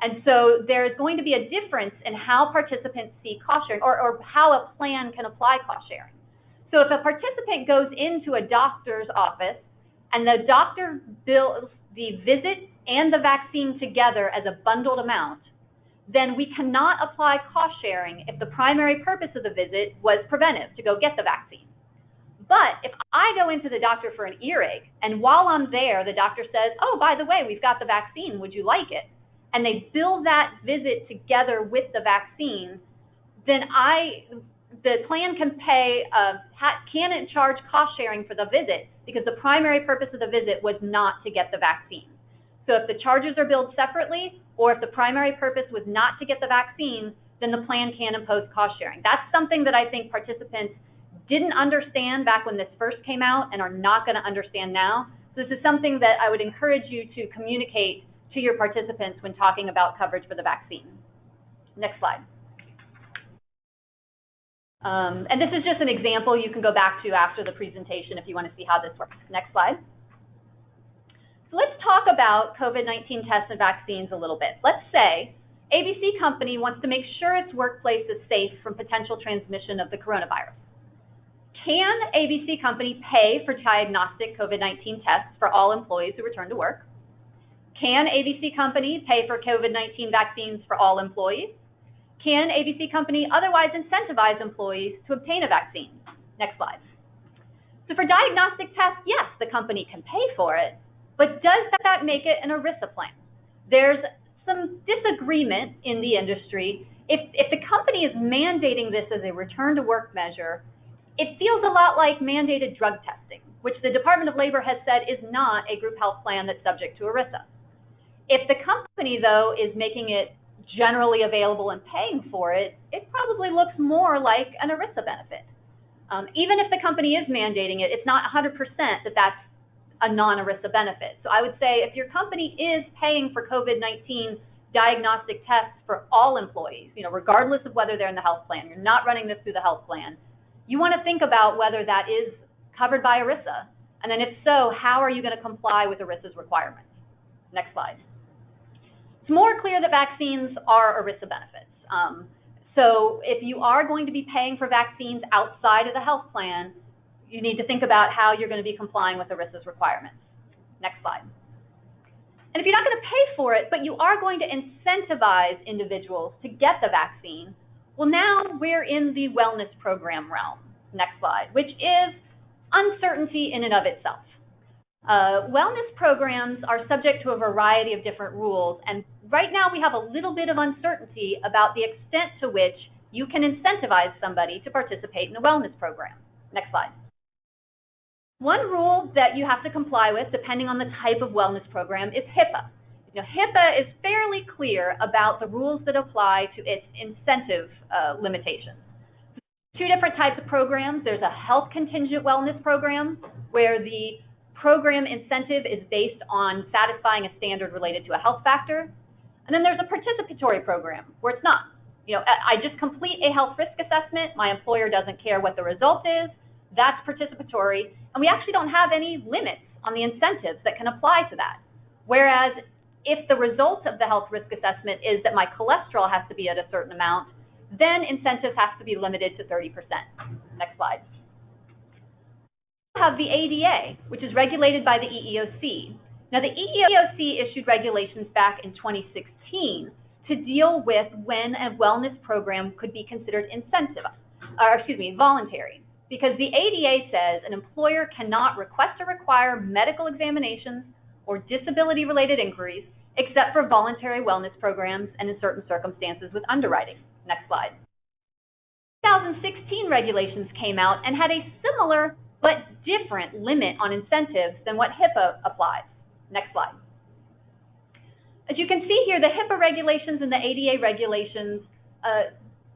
And so there's going to be a difference in how participants see cost sharing or how a plan can apply cost sharing. So if a participant goes into a doctor's office and the doctor bills the visit and the vaccine together as a bundled amount, then we cannot apply cost sharing if the primary purpose of the visit was preventive, to go get the vaccine. But if I go into the doctor for an earache, and while I'm there, the doctor says, oh, by the way, we've got the vaccine, would you like it? And they bill that visit together with the vaccine, then the plan can can charge cost sharing for the visit because the primary purpose of the visit was not to get the vaccine. So if the charges are billed separately, or if the primary purpose was not to get the vaccine, then the plan can impose cost sharing. That's something that I think participants didn't understand back when this first came out and are not going to understand now. So this is something that I would encourage you to communicate to your participants when talking about coverage for the vaccine. Next slide. And this is just an example you can go back to after the presentation if you want to see how this works. Next slide. So let's talk about COVID-19 tests and vaccines a little bit. Let's say ABC company wants to make sure its workplace is safe from potential transmission of the coronavirus. Can ABC company pay for diagnostic COVID-19 tests for all employees who return to work? Can ABC company pay for COVID-19 vaccines for all employees? Can ABC company otherwise incentivize employees to obtain a vaccine? Next slide. So for diagnostic tests, yes, the company can pay for it, but does that make it an ERISA plan? There's some disagreement in the industry. If the company is mandating this as a return to work measure, it feels a lot like mandated drug testing, which the Department of Labor has said is not a group health plan that's subject to ERISA. If the company, though, is making it generally available and paying for it, it probably looks more like an ERISA benefit. Even if the company is mandating it, it's not 100% that that's a non-ERISA benefit. So I would say if your company is paying for COVID-19 diagnostic tests for all employees, regardless of whether they're in the health plan, you're not running this through the health plan, you want to think about whether that is covered by ERISA. And then if so, how are you going to comply with ERISA's requirements? Next slide. It's more clear that vaccines are ERISA benefits. So if you are going to be paying for vaccines outside of the health plan, you need to think about how you're going to be complying with ERISA's requirements. Next slide. And if you're not going to pay for it, but you are going to incentivize individuals to get the vaccine, well, now we're in the wellness program realm. Next slide, which is uncertainty in and of itself. Wellness programs are subject to a variety of different rules, and right now we have a little bit of uncertainty about the extent to which you can incentivize somebody to participate in a wellness program. Next slide. One rule that you have to comply with, depending on the type of wellness program, is HIPAA. Now, HIPAA is fairly clear about the rules that apply to its incentive limitations. Two different types of programs. There's a health contingent wellness program, where the program incentive is based on satisfying a standard related to a health factor. And then there's a participatory program, where it's not. I just complete a health risk assessment. My employer doesn't care what the result is. That's participatory. And we actually don't have any limits on the incentives that can apply to that. Whereas if the result of the health risk assessment is that my cholesterol has to be at a certain amount, then incentives have to be limited to 30%. Next slide. We have the ADA, which is regulated by the EEOC. Now, the EEOC issued regulations back in 2016 to deal with when a wellness program could be considered voluntary. Because the ADA says an employer cannot request or require medical examinations or disability-related inquiries except for voluntary wellness programs and in certain circumstances with underwriting. Next slide. 2016 regulations came out and had a similar but different limit on incentives than what HIPAA applies. Next slide. As you can see here, the HIPAA regulations and the ADA regulations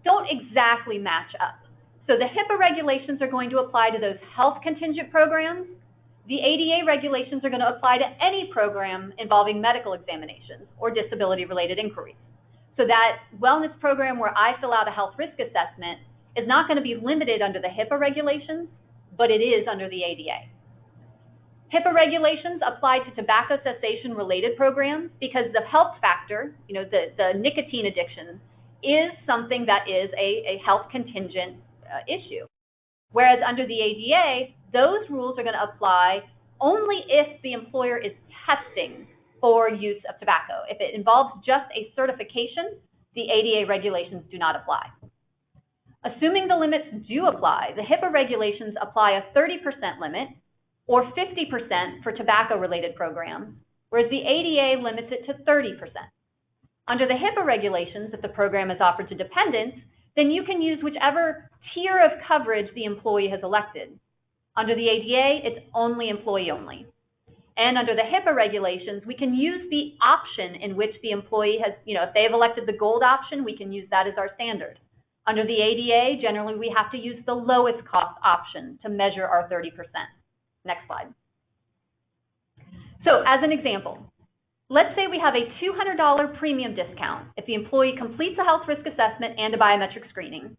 don't exactly match up. So the HIPAA regulations are going to apply to those health contingent programs. The ADA regulations are going to apply to any program involving medical examinations or disability-related inquiries. So that wellness program where I fill out a health risk assessment is not going to be limited under the HIPAA regulations, but it is under the ADA. HIPAA regulations apply to tobacco cessation-related programs because the health factor, the nicotine addiction, is something that is a health contingent issue. Whereas under the ADA, those rules are going to apply only if the employer is testing for use of tobacco. If it involves just a certification, the ADA regulations do not apply. Assuming the limits do apply, the HIPAA regulations apply a 30% limit or 50% for tobacco-related programs, whereas the ADA limits it to 30%. Under the HIPAA regulations, if the program is offered to dependents, then you can use whichever tier of coverage the employee has elected. Under the ADA, it's only employee only. And under the HIPAA regulations, we can use the option in which the employee has, if they've elected the gold option, we can use that as our standard. Under the ADA, generally we have to use the lowest cost option to measure our 30%. Next slide. So as an example, let's say we have a $200 premium discount if the employee completes a health risk assessment and a biometric screening,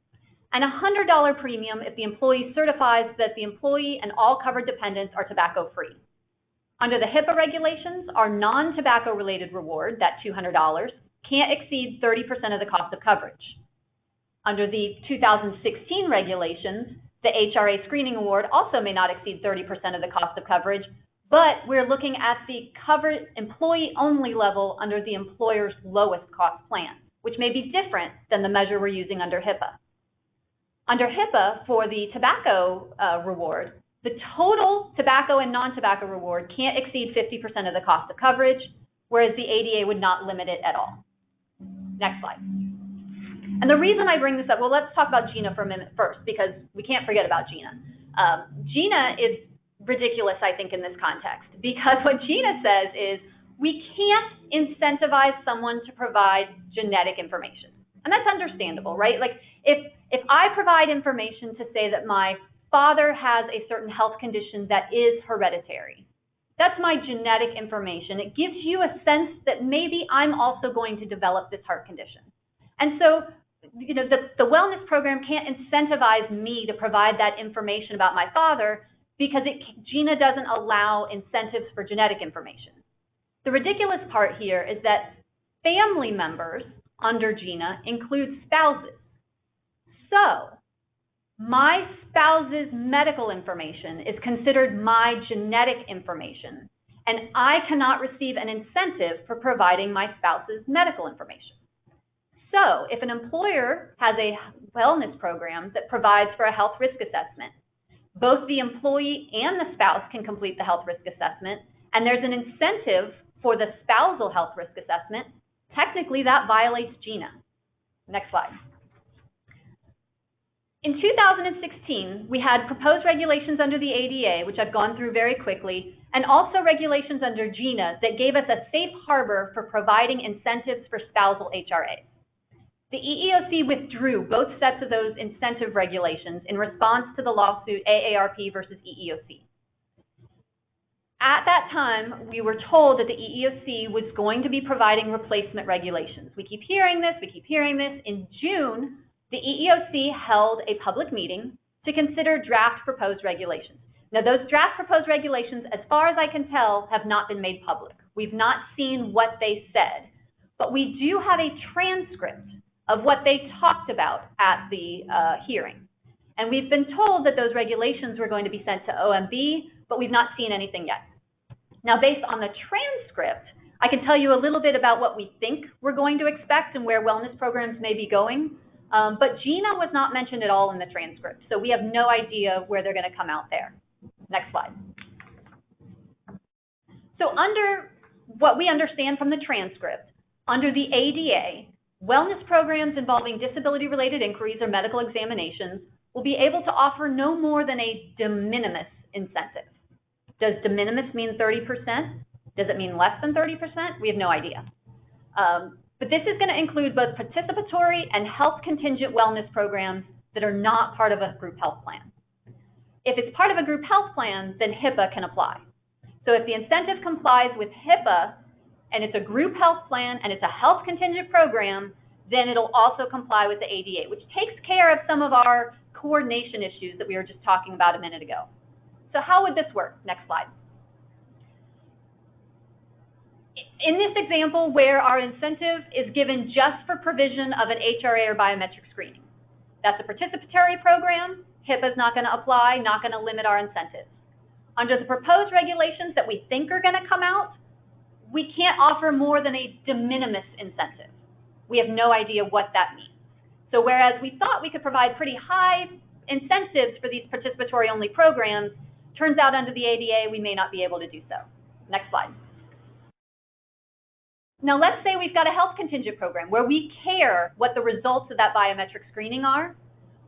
and a $100 premium if the employee certifies that the employee and all covered dependents are tobacco-free. Under the HIPAA regulations, our non-tobacco related reward, that $200, can't exceed 30% of the cost of coverage. Under the 2016 regulations, the HRA screening award also may not exceed 30% of the cost of coverage, but we're looking at the covered employee-only level under the employer's lowest cost plan, which may be different than the measure we're using under HIPAA. Under HIPAA, for the tobacco reward, the total tobacco and non-tobacco reward can't exceed 50% of the cost of coverage, whereas the ADA would not limit it at all. Next slide. And the reason I bring this up, well, let's talk about GINA for a minute first, because we can't forget about GINA. GINA is ridiculous, I think, in this context, because what GINA says is we can't incentivize someone to provide genetic information. And that's understandable, right? Like if I provide information to say that my father has a certain health condition that is hereditary, that's my genetic information. It gives you a sense that maybe I'm also going to develop this heart condition. And so, the wellness program can't incentivize me to provide that information about my father because GINA doesn't allow incentives for genetic information. The ridiculous part here is that family members under GINA include spouses. So my spouse's medical information is considered my genetic information, and I cannot receive an incentive for providing my spouse's medical information. So if an employer has a wellness program that provides for a health risk assessment, both the employee and the spouse can complete the health risk assessment, and there's an incentive for the spousal health risk assessment. Technically, that violates GINA. Next slide. In 2016, we had proposed regulations under the ADA, which I've gone through very quickly, and also regulations under GINA that gave us a safe harbor for providing incentives for spousal HRAs. The EEOC withdrew both sets of those incentive regulations in response to the lawsuit AARP versus EEOC. At that time, we were told that the EEOC was going to be providing replacement regulations. We keep hearing this, we keep hearing this. In June, the EEOC held a public meeting to consider draft proposed regulations. Now, those draft proposed regulations, as far as I can tell, have not been made public. We've not seen what they said, but we do have a transcript of what they talked about at the hearing. And we've been told that those regulations were going to be sent to OMB, but we've not seen anything yet. Now, based on the transcript, I can tell you a little bit about what we think we're going to expect and where wellness programs may be going, but GINA was not mentioned at all in the transcript, so we have no idea where they're going to come out there. Next slide. So under what we understand from the transcript, under the ADA, wellness programs involving disability-related inquiries or medical examinations will be able to offer no more than a de minimis incentive. Does de minimis mean 30%? Does it mean less than 30%? We have no idea. But this is going to include both participatory and health contingent wellness programs that are not part of a group health plan. If it's part of a group health plan, then HIPAA can apply. So if the incentive complies with HIPAA, and it's a group health plan, and it's a health contingent program, then it'll also comply with the ADA, which takes care of some of our coordination issues that we were just talking about a minute ago. So how would this work? Next slide. In this example, where our incentive is given just for provision of an HRA or biometric screening, that's a participatory program. HIPAA is not going to apply, not going to limit our incentives. Under the proposed regulations that we think are going to come out, we can't offer more than a de minimis incentive. We have no idea what that means. So whereas we thought we could provide pretty high incentives for these participatory-only programs, turns out under the ADA we may not be able to do so. Next slide. Now let's say we've got a health contingent program where we care what the results of that biometric screening are.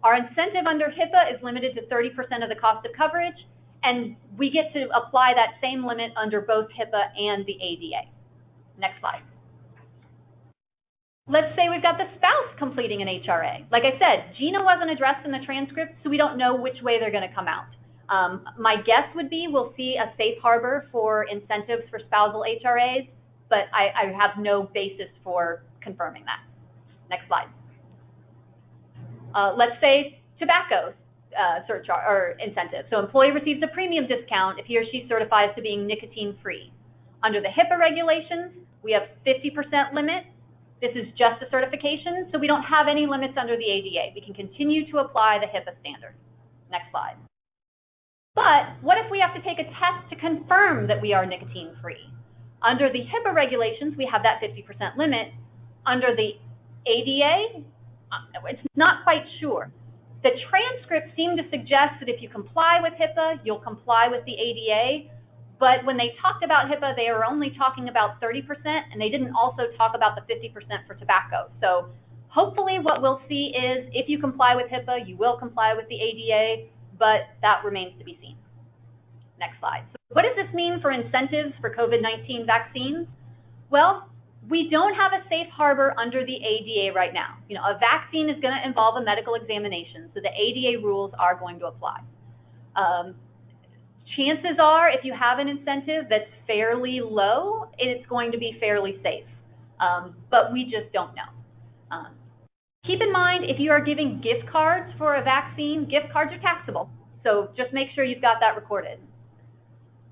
Our incentive under HIPAA is limited to 30% of the cost of coverage, and we get to apply that same limit under both HIPAA and the ADA. Next slide. Let's say we've got the spouse completing an HRA. Like I said, GINA wasn't addressed in the transcript, so we don't know which way they're going to come out. My guess would be we'll see a safe harbor for incentives for spousal HRAs, but I have no basis for confirming that. Next slide. Let's say tobacco surcharge or incentive. So employee receives a premium discount if he or she certifies to being nicotine-free. Under the HIPAA regulations, we have 50% limit. This is just a certification, so we don't have any limits under the ADA. We can continue to apply the HIPAA standard. Next slide. But what if we have to take a test to confirm that we are nicotine-free? Under the HIPAA regulations, we have that 50% limit. Under the ADA, it's not quite sure. The transcript seemed to suggest that if you comply with HIPAA, you'll comply with the ADA. But when they talked about HIPAA, they were only talking about 30%, and they didn't also talk about the 50% for tobacco. So hopefully what we'll see is if you comply with HIPAA, you will comply with the ADA, but that remains to be seen. Next slide. So what does this mean for incentives for COVID-19 vaccines? Well, we don't have a safe harbor under the ADA right now. You know, a vaccine is going to involve a medical examination, so the ADA rules are going to apply. Chances are, if you have an incentive that's fairly low, it's going to be fairly safe, but we just don't know. Keep in mind, if you are giving gift cards for a vaccine, gift cards are taxable, so just make sure you've got that recorded.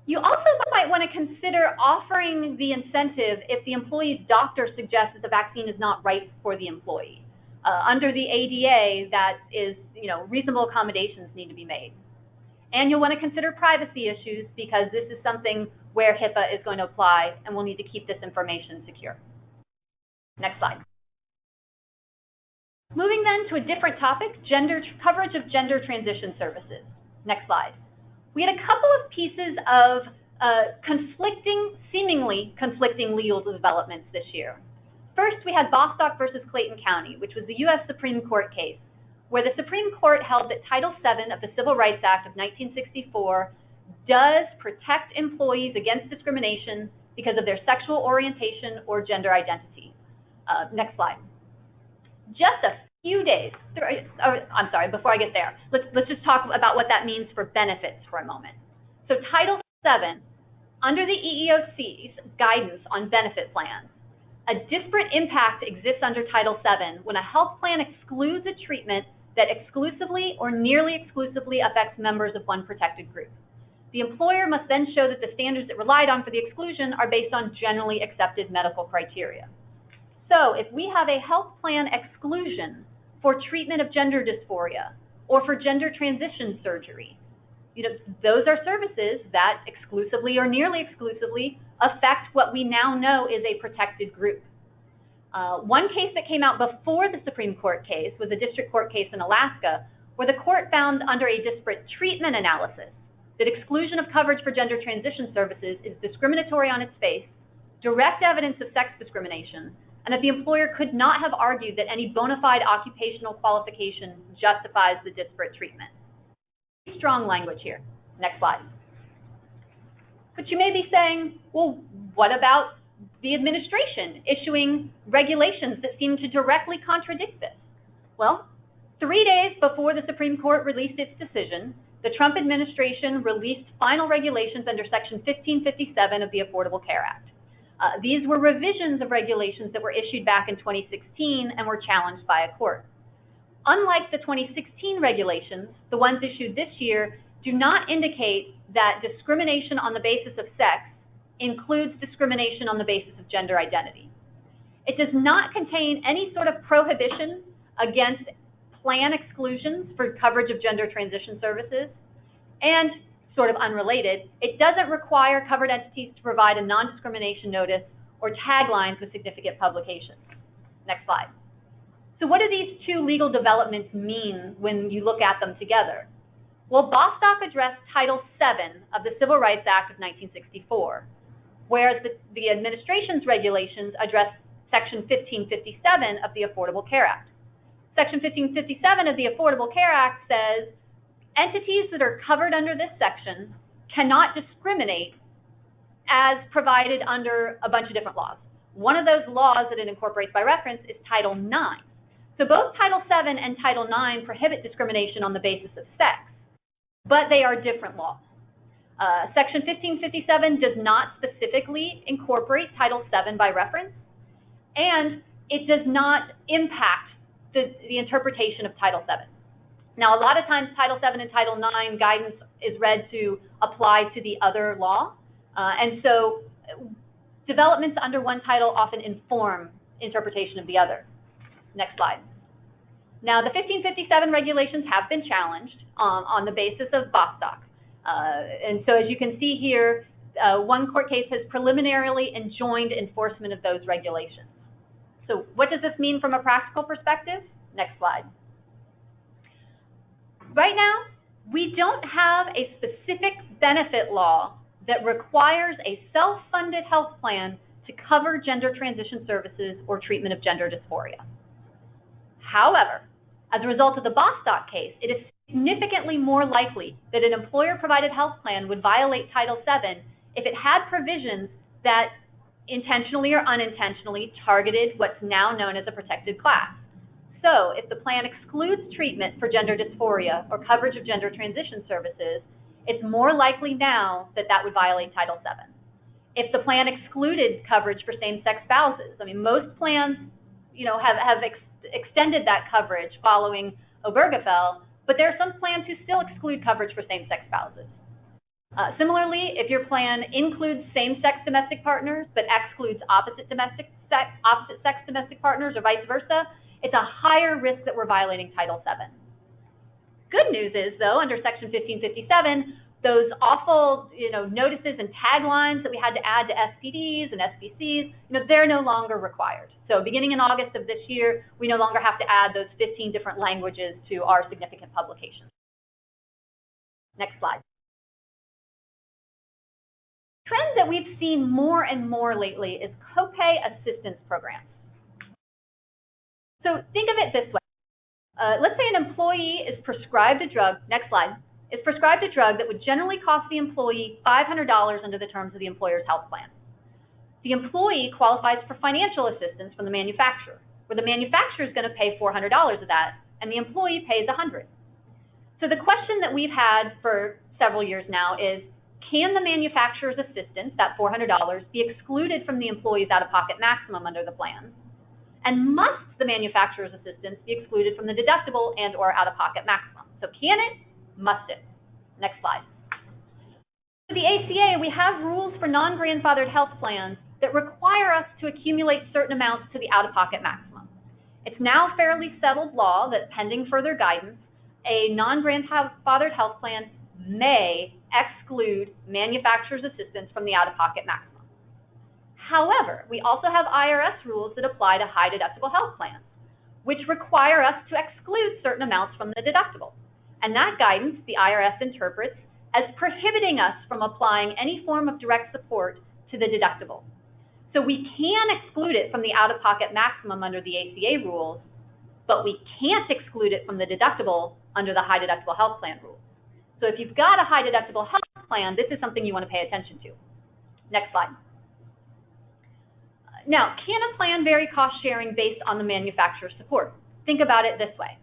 You also might want to consider offering the incentive if the employee's doctor suggests that the vaccine is not right for the employee. Under the ADA, that is, reasonable accommodations need to be made. And you'll want to consider privacy issues because this is something where HIPAA is going to apply and we'll need to keep this information secure. Next slide. Moving then to a different topic, coverage of gender transition services. Next slide. We had a couple of pieces of seemingly conflicting legal developments this year. First, we had Bostock versus Clayton County, which was the U.S. Supreme Court case, where the Supreme Court held that Title VII of the Civil Rights Act of 1964 does protect employees against discrimination because of their sexual orientation or gender identity. Next slide. Just a few days, I'm sorry, before I get there, let's just talk about what that means for benefits for a moment. So Title VII, under the EEOC's guidance on benefit plans, a disparate impact exists under Title VII when a health plan excludes a treatment that exclusively or nearly exclusively affects members of one protected group. The employer must then show that the standards it relied on for the exclusion are based on generally accepted medical criteria. So if we have a health plan exclusion for treatment of gender dysphoria or for gender transition surgery, those are services that exclusively or nearly exclusively affect what we now know is a protected group. One case that came out before the Supreme Court case was a district court case in Alaska, where the court found under a disparate treatment analysis that exclusion of coverage for gender transition services is discriminatory on its face, direct evidence of sex discrimination, and that the employer could not have argued that any bona fide occupational qualification justifies the disparate treatment. Strong language here. Next slide. But you may be saying, well, what about the administration issuing regulations that seem to directly contradict this? Well, 3 days before the Supreme Court released its decision, the Trump administration released final regulations under Section 1557 of the Affordable Care Act. These were revisions of regulations that were issued back in 2016 and were challenged by a court. Unlike the 2016 regulations, the ones issued this year do not indicate that discrimination on the basis of sex includes discrimination on the basis of gender identity. It does not contain any sort of prohibition against plan exclusions for coverage of gender transition services, and sort of unrelated, it doesn't require covered entities to provide a non-discrimination notice or taglines with significant publications. Next slide. So what do these two legal developments mean when you look at them together? Well, Bostock addressed Title VII of the Civil Rights Act of 1964, whereas the administration's regulations address Section 1557 of the Affordable Care Act. Section 1557 of the Affordable Care Act says entities that are covered under this section cannot discriminate as provided under a bunch of different laws. One of those laws that it incorporates by reference is Title IX. So both Title VII and Title IX prohibit discrimination on the basis of sex, but they are different laws. Section 1557 does not specifically incorporate Title VII by reference, and it does not impact the interpretation of Title VII. Now, a lot of times Title VII and Title IX guidance is read to apply to the other law, and so developments under one title often inform interpretation of the other. Next slide. Now, the 1557 regulations have been challenged on the basis of Bostock. And so as you can see here, one court case has preliminarily enjoined enforcement of those regulations. So what does this mean from a practical perspective? Next slide. Right now, we don't have a specific benefit law that requires a self-funded health plan to cover gender transition services or treatment of gender dysphoria. However, as a result of the Bostock case, it is significantly more likely that an employer-provided health plan would violate Title VII if it had provisions that intentionally or unintentionally targeted what's now known as a protected class. So if the plan excludes treatment for gender dysphoria or coverage of gender transition services, it's more likely now that that would violate Title VII. If the plan excluded coverage for same-sex spouses, I mean, most plans, have extended that coverage following Obergefell, but there are some plans who still exclude coverage for same-sex spouses. Similarly, if your plan includes same-sex domestic partners but excludes opposite-sex domestic partners or vice versa, it's a higher risk that we're violating Title VII. Good news is, though, under Section 1557, those awful, notices and taglines that we had to add to SPDs and SPCs, they're no longer required. So beginning in August of this year, we no longer have to add those 15 different languages to our significant publications. Next slide. Trend that we've seen more and more lately is copay assistance programs. So think of it this way. Let's say an employee is prescribed a drug, next slide, is prescribed a drug that would generally cost the employee $500 under the terms of the employer's health plan. The employee qualifies for financial assistance from the manufacturer, where the manufacturer is going to pay $400 of that, and the employee pays $100. So the question that we've had for several years now is, can the manufacturer's assistance, that $400, be excluded from the employee's out-of-pocket maximum under the plan? And must the manufacturer's assistance be excluded from the deductible and or out-of-pocket maximum? So can it? Must it? Next slide. For the ACA, we have rules for non-grandfathered health plans that require us to accumulate certain amounts to the out-of-pocket maximum. It's now fairly settled law that, pending further guidance, a non-grandfathered health plan may exclude manufacturer's assistance from the out-of-pocket maximum. However, we also have IRS rules that apply to high-deductible health plans, which require us to exclude certain amounts from the deductible. And that guidance, the IRS interprets as prohibiting us from applying any form of direct support to the deductible. So we can exclude it from the out-of-pocket maximum under the ACA rules, but we can't exclude it from the deductible under the high-deductible health plan rules. So if you've got a high-deductible health plan, this is something you want to pay attention to. Next slide. Now, can a plan vary cost sharing based on the manufacturer's support? Think about it this way.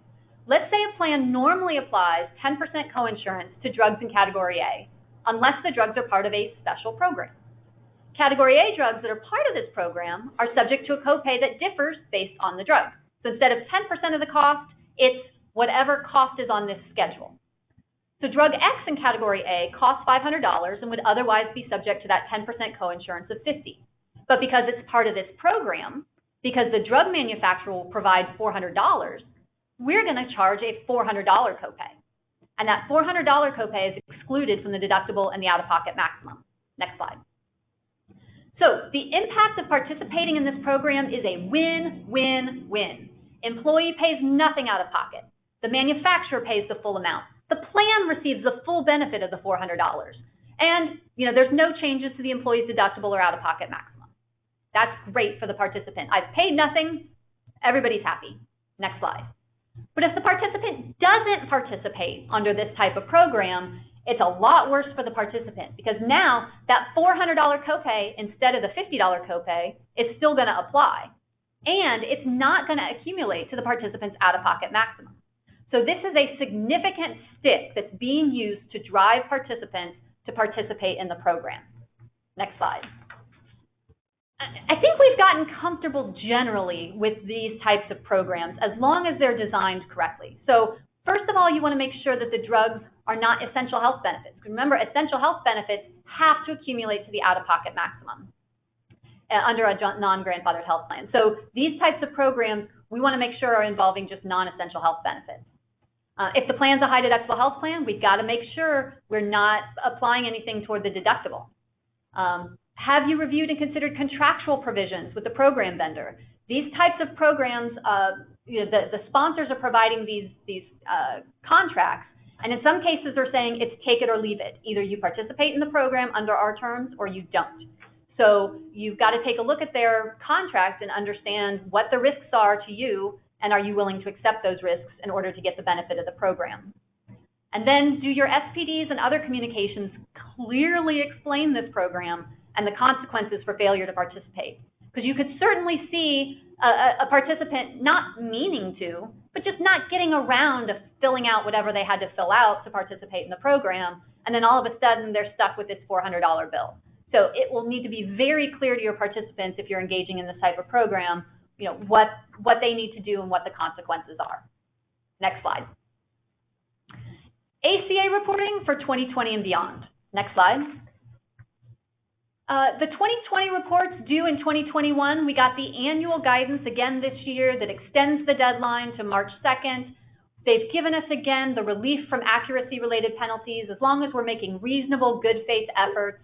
Let's say a plan normally applies 10% coinsurance to drugs in Category A, unless the drugs are part of a special program. Category A drugs that are part of this program are subject to a copay that differs based on the drug. So instead of 10% of the cost, it's whatever cost is on this schedule. So drug X in Category A costs $500 and would otherwise be subject to that 10% coinsurance of $50. But because it's part of this program, because the drug manufacturer will provide $400, we're going to charge a $400 copay. And that $400 copay is excluded from the deductible and the out-of-pocket maximum. Next slide. So the impact of participating in this program is a win-win-win. Employee pays nothing out of pocket. The manufacturer pays the full amount. The plan receives the full benefit of the $400. And, there's no changes to the employee's deductible or out-of-pocket maximum. That's great for the participant. I've paid nothing. Everybody's happy. Next slide. But if the participant doesn't participate under this type of program, it's a lot worse for the participant, because now that $400 copay instead of the $50 copay is still going to apply, and it's not going to accumulate to the participant's out-of-pocket maximum. So this is a significant stick that's being used to drive participants to participate in the program. Next slide. I think we've gotten comfortable generally with these types of programs as long as they're designed correctly. So first of all, you want to make sure that the drugs are not essential health benefits. Remember, essential health benefits have to accumulate to the out-of-pocket maximum under a non-grandfathered health plan. So these types of programs, we want to make sure are involving just non-essential health benefits. If the plan's a high-deductible health plan, we've got to make sure we're not applying anything toward the deductible. Have you reviewed and considered contractual provisions with the program vendor? These types of programs, the sponsors are providing these contracts, and in some cases they're saying it's take it or leave it. Either you participate in the program under our terms or you don't. So you've got to take a look at their contracts and understand what the risks are to you, and are you willing to accept those risks in order to get the benefit of the program. And then do your SPDs and other communications clearly explain this program and the consequences for failure to participate. Because you could certainly see a participant not meaning to, but just not getting around to filling out whatever they had to fill out to participate in the program, and then all of a sudden they're stuck with this $400 bill. So it will need to be very clear to your participants, if you're engaging in this type of program, what they need to do and what the consequences are. Next slide. ACA reporting for 2020 and beyond. Next slide. The 2020 reports due in 2021, we got the annual guidance again this year that extends the deadline to March 2nd. They've given us again the relief from accuracy-related penalties as long as we're making reasonable good faith efforts.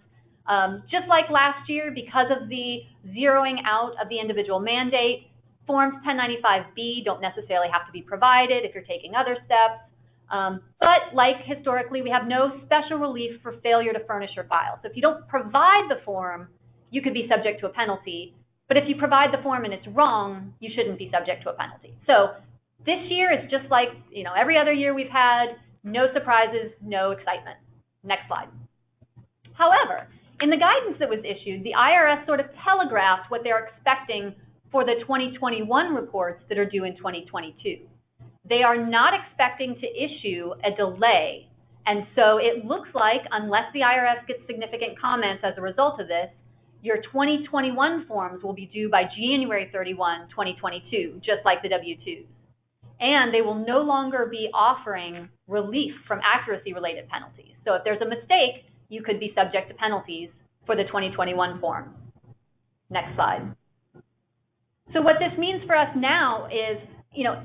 Just like last year, because of the zeroing out of the individual mandate, Forms 1095B don't necessarily have to be provided if you're taking other steps. But like historically, we have no special relief for failure to furnish your file. So if you don't provide the form, you could be subject to a penalty. But if you provide the form and it's wrong, you shouldn't be subject to a penalty. So this year is just like, every other year we've had, no surprises, no excitement. Next slide. However, in the guidance that was issued, the IRS sort of telegraphed what they're expecting for the 2021 reports that are due in 2022. They are not expecting to issue a delay, and so it looks like, unless the IRS gets significant comments as a result of this, your 2021 forms will be due by January 31, 2022, just like the W-2s. And they will no longer be offering relief from accuracy-related penalties. So if there's a mistake, you could be subject to penalties for the 2021 forms. Next slide. So what this means for us now is,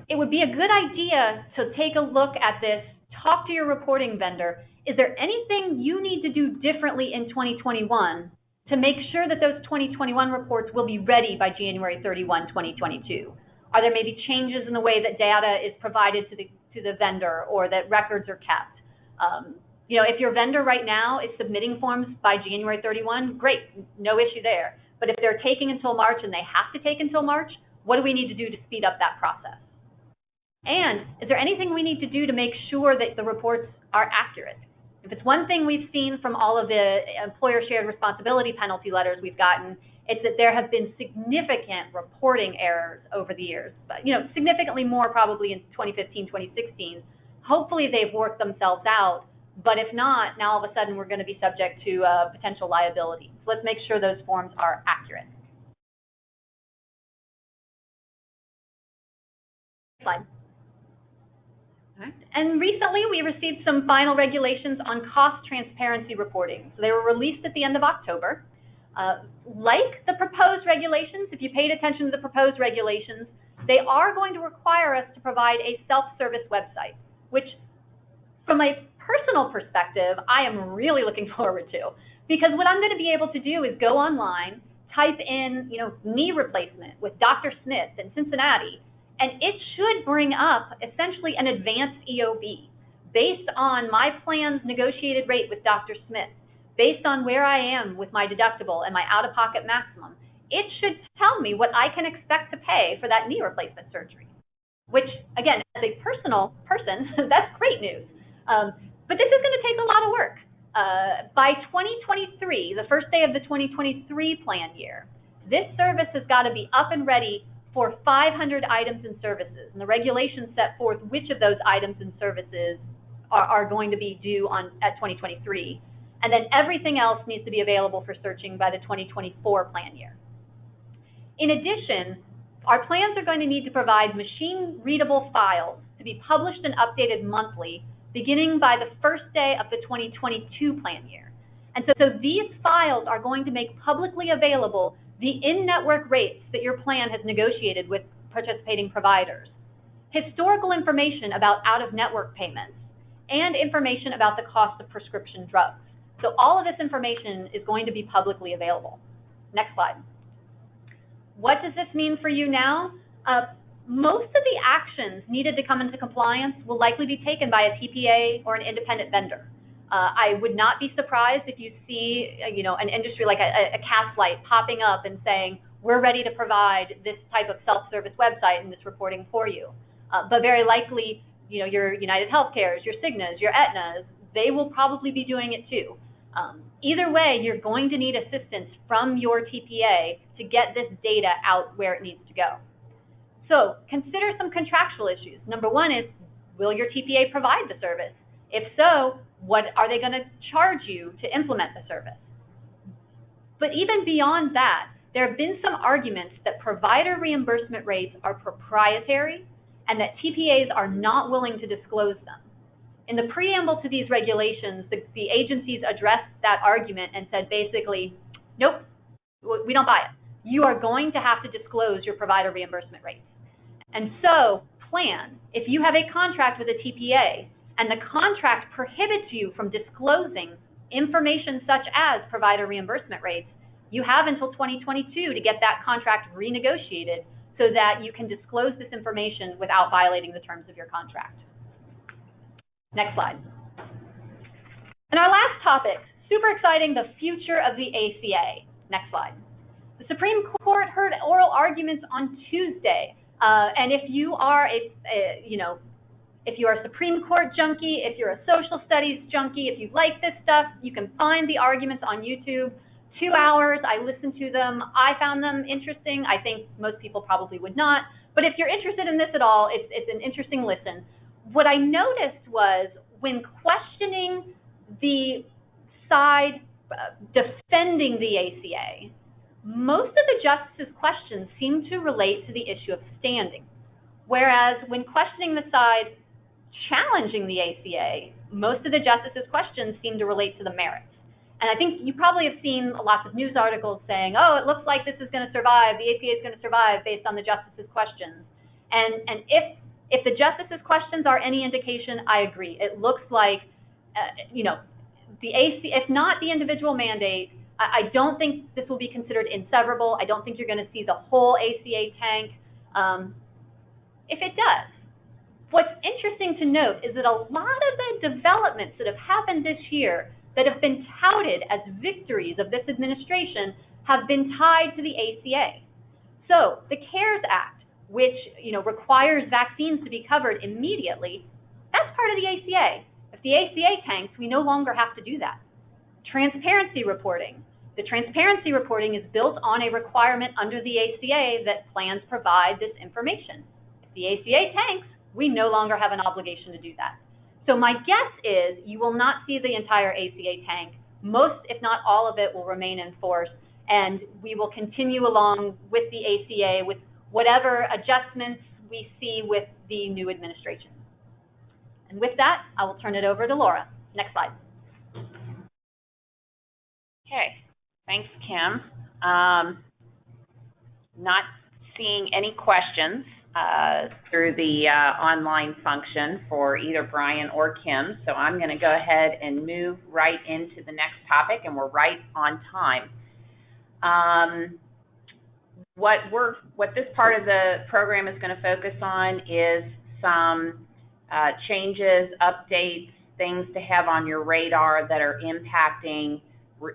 it would be a good idea to take a look at this, talk to your reporting vendor. Is there anything you need to do differently in 2021 to make sure that those 2021 reports will be ready by January 31, 2022? Are there maybe changes in the way that data is provided to the vendor or that records are kept? If your vendor right now is submitting forms by January 31, great, no issue there. But if they're taking until March and they have to take until March, what do we need to do to speed up that process? And is there anything we need to do to make sure that the reports are accurate? If it's one thing we've seen from all of the employer shared responsibility penalty letters we've gotten, it's that there have been significant reporting errors over the years, but significantly more probably in 2015, 2016. Hopefully they've worked themselves out, but if not, now all of a sudden we're going to be subject to potential liability. So let's make sure those forms are accurate. Slide. All right. And recently we received some final regulations on cost transparency reporting. So they were released at the end of October. Like the proposed regulations, if you paid attention to the proposed regulations, they are going to require us to provide a self-service website, which from a personal perspective, I am really looking forward to, because what I'm going to be able to do is go online, type in, knee replacement with Dr. Smith in Cincinnati, and it should bring up essentially an advanced EOB based on my plan's negotiated rate with Dr. Smith, based on where I am with my deductible and my out-of-pocket maximum. It should tell me what I can expect to pay for that knee replacement surgery, which, again, as a personal person, that's great news. But this is going to take a lot of work. By 2023, the first day of the 2023 plan year, this service has got to be up and ready for 500 items and services. And the regulations set forth which of those items and services are going to be due at 2023. And then everything else needs to be available for searching by the 2024 plan year. In addition, our plans are going to need to provide machine-readable files to be published and updated monthly, beginning by the first day of the 2022 plan year. And so these files are going to make publicly available the in-network rates that your plan has negotiated with participating providers, historical information about out-of-network payments, and information about the cost of prescription drugs. So all of this information is going to be publicly available. Next slide. What does this mean for you now? Most of the actions needed to come into compliance will likely be taken by a TPA or an independent vendor. I would not be surprised if you see, an industry like a Castlight popping up and saying, we're ready to provide this type of self-service website and this reporting for you. But very likely, your United Healthcares, your Cignas, your Aetnas, they will probably be doing it too. Either way, you're going to need assistance from your TPA to get this data out where it needs to go. So consider some contractual issues. Number one is, will your TPA provide the service? If so, what are they going to charge you to implement the service? But even beyond that, there have been some arguments that provider reimbursement rates are proprietary and that TPAs are not willing to disclose them. In the preamble to these regulations, the agencies addressed that argument and said basically, nope, we don't buy it. You are going to have to disclose your provider reimbursement rates. And so plan, if you have a contract with a TPA and the contract prohibits you from disclosing information such as provider reimbursement rates, you have until 2022 to get that contract renegotiated so that you can disclose this information without violating the terms of your contract. Next slide. And our last topic, super exciting, the future of the ACA. Next slide. The Supreme Court heard oral arguments on Tuesday, and if you are if you are a Supreme Court junkie, if you're a social studies junkie, if you like this stuff, you can find the arguments on YouTube. 2 hours, I listened to them. I found them interesting. I think most people probably would not, but if you're interested in this at all, it's an interesting listen. What I noticed was when questioning the side defending the ACA, most of the justices' questions seem to relate to the issue of standing, whereas when questioning the side challenging the ACA, most of the justices' questions seem to relate to the merits. And I think you probably have seen lots of news articles saying, oh, it looks like this is going to survive, the ACA is going to survive based on the justices' questions. And if the justices' questions are any indication, I agree. It looks like, the ACA, if not the individual mandate, I don't think this will be considered inseverable. I don't think you're going to see the whole ACA tank. If it does, what's interesting to note is that a lot of the developments that have happened this year that have been touted as victories of this administration have been tied to the ACA. So the CARES Act, which requires vaccines to be covered immediately, that's part of the ACA. If the ACA tanks, we no longer have to do that. Transparency reporting. The transparency reporting is built on a requirement under the ACA that plans provide this information. If the ACA tanks, we no longer have an obligation to do that. So my guess is you will not see the entire ACA tank. Most, if not all of it, will remain in force, and we will continue along with the ACA with whatever adjustments we see with the new administration. And with that, I will turn it over to Laura. Next slide. Okay, thanks, Kim. Not seeing any questions through the online function for either Brian or Kim, so I'm going to go ahead and move right into the next topic, and we're right on time. What this part of the program is going to focus on is some changes, updates, things to have on your radar that are impacting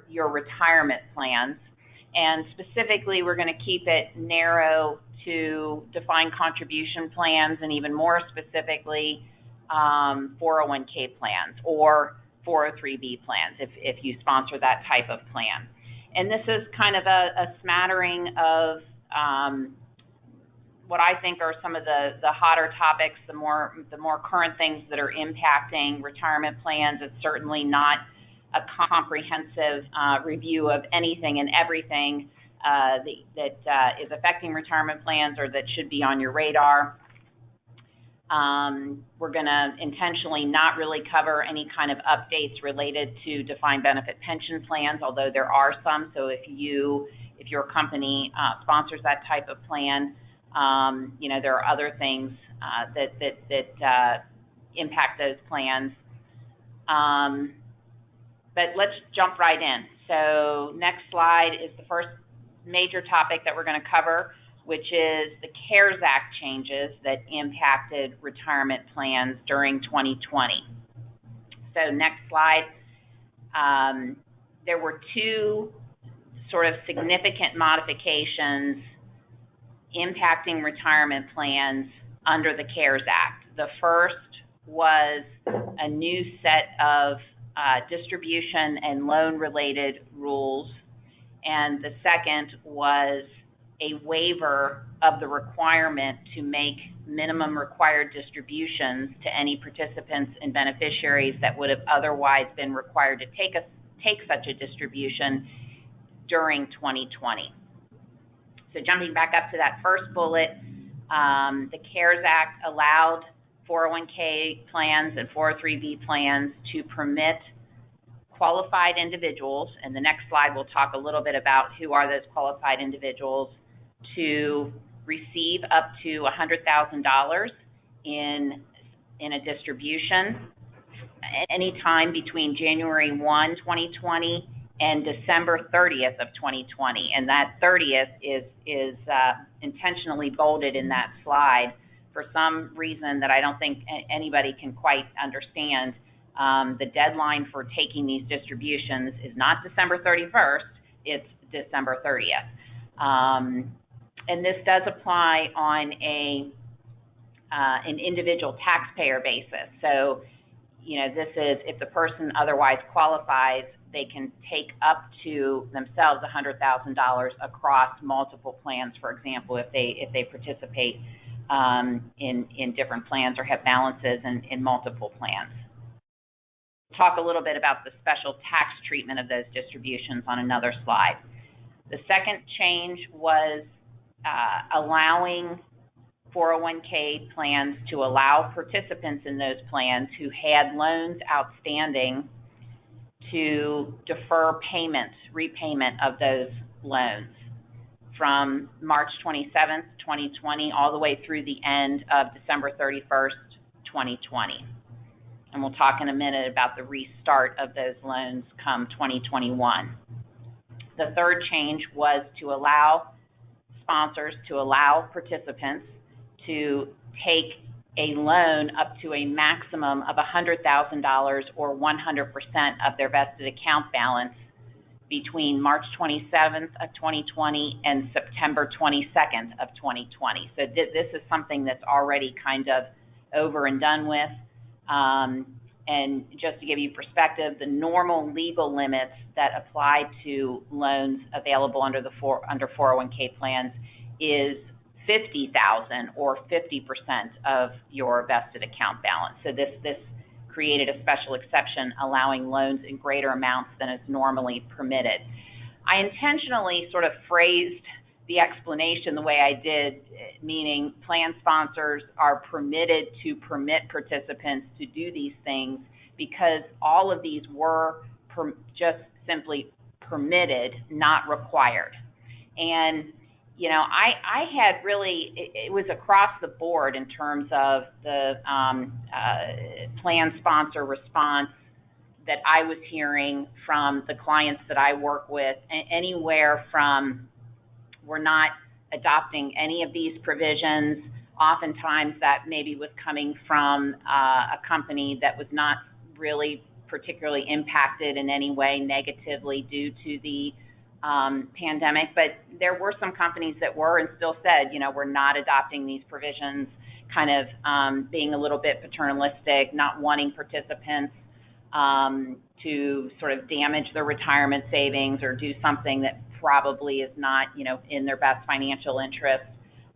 your retirement plans. And specifically, we're going to keep it narrow to defined contribution plans, and even more specifically, 401k plans or 403b plans if you sponsor that type of plan. And this is kind of a smattering of what I think are some of the hotter topics, the more current things that are impacting retirement plans. It's certainly not a comprehensive review of anything and everything that is affecting retirement plans or that should be on your radar. We're going to intentionally not really cover any kind of updates related to defined benefit pension plans, although there are some. So if your company sponsors that type of plan, there are other things that impact those plans. But let's jump right in. So next slide is the first major topic that we're going to cover, which is the CARES Act changes that impacted retirement plans during 2020. So next slide. There were two sort of significant modifications impacting retirement plans under the CARES Act. The first was a new set of distribution and loan-related rules, and the second was a waiver of the requirement to make minimum required distributions to any participants and beneficiaries that would have otherwise been required to take such a distribution during 2020. So jumping back up to that first bullet, the CARES Act allowed 401k plans and 403b plans to permit qualified individuals, and the next slide we'll talk a little bit about who are those qualified individuals, to receive up to $100,000 in a distribution anytime between January 1, 2020 and December 30th of 2020. And that 30th is intentionally bolded in that slide for some reason that I don't think anybody can quite understand. The deadline for taking these distributions is not December 31st, it's December 30th. And this does apply on an individual taxpayer basis. So, you know, this is if the person otherwise qualifies, they can take up to themselves $100,000 across multiple plans. For example, if they participate in different plans or have balances in multiple plans. Talk a little bit about the special tax treatment of those distributions on another slide. The second change was allowing 401k plans to allow participants in those plans who had loans outstanding to defer repayment of those loans from March 27th, 2020, all the way through the end of December 31st, 2020. And we'll talk in a minute about the restart of those loans come 2021. The third change was to allow sponsors to allow participants to take a loan up to a maximum of $100,000 or 100% of their vested account balance between March 27th of 2020 and September 22nd of 2020. So this is something that's already kind of over and done with. And just to give you perspective, the normal legal limits that apply to loans available under 401k plans is $50,000 or 50% of your vested account balance. So this created a special exception allowing loans in greater amounts than is normally permitted. I intentionally sort of phrased the explanation the way I did, meaning plan sponsors are permitted to permit participants to do these things because all of these were just simply permitted, not required. And you know, I had really, it was across the board in terms of the plan sponsor response that I was hearing from the clients that I work with, anywhere from we're not adopting any of these provisions. Oftentimes that maybe was coming from a company that was not really particularly impacted in any way negatively due to the pandemic, but there were some companies that were and still said, you know, we're not adopting these provisions, kind of being a little bit paternalistic, not wanting participants to sort of damage their retirement savings or do something that probably is not, you know, in their best financial interest.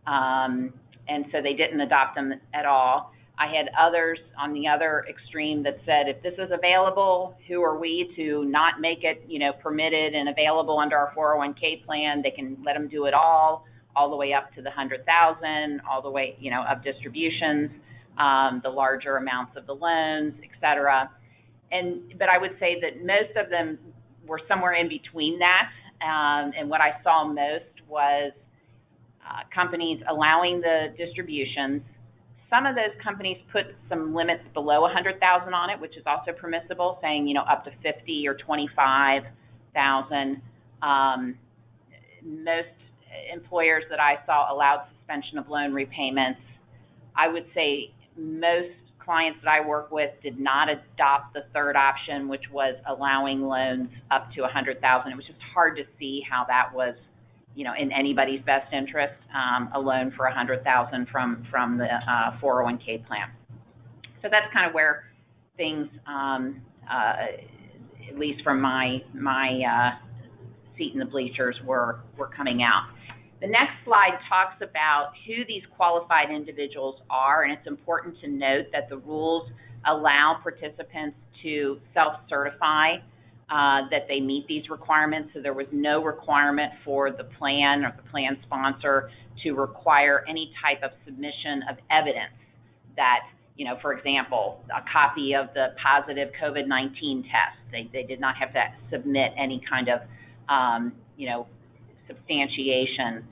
And so they didn't adopt them at all. I had others on the other extreme that said, if this is available, who are we to not make it, you know, permitted and available under our 401k plan? They can let them do it all the way up to the $100,000, all the way, you know, of distributions, the larger amounts of the loans, et cetera. But I would say that most of them were somewhere in between that. And what I saw most was companies allowing the distributions. Some of those companies put some limits below $100,000 on it, which is also permissible, saying, you know, up to $50,000 or $25,000. Most employers that I saw allowed suspension of loan repayments. I would say most clients that I work with did not adopt the third option, which was allowing loans up to $100,000. It was just hard to see how that was, you know, in anybody's best interest, a loan for $100,000 from the 401k plan. So that's kind of where things, at least from my seat in the bleachers, were coming out. The next slide talks about who these qualified individuals are, and it's important to note that the rules allow participants to self-certify that they meet these requirements. So there was no requirement for the plan or the plan sponsor to require any type of submission of evidence that for example, a copy of the positive COVID-19 test. They did not have to submit any kind of, substantiation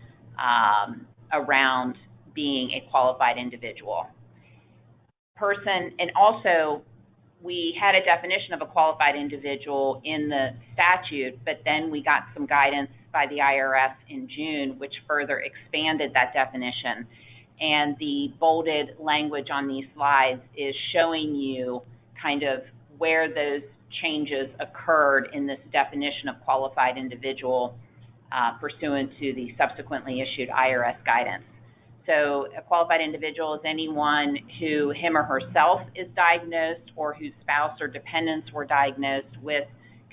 around being a qualified individual. And also, we had a definition of a qualified individual in the statute, but then we got some guidance by the IRS in June, which further expanded that definition. And the bolded language on these slides is showing you kind of where those changes occurred in this definition of qualified individual pursuant to the subsequently issued IRS guidance. So a qualified individual is anyone who him or herself is diagnosed or whose spouse or dependents were diagnosed with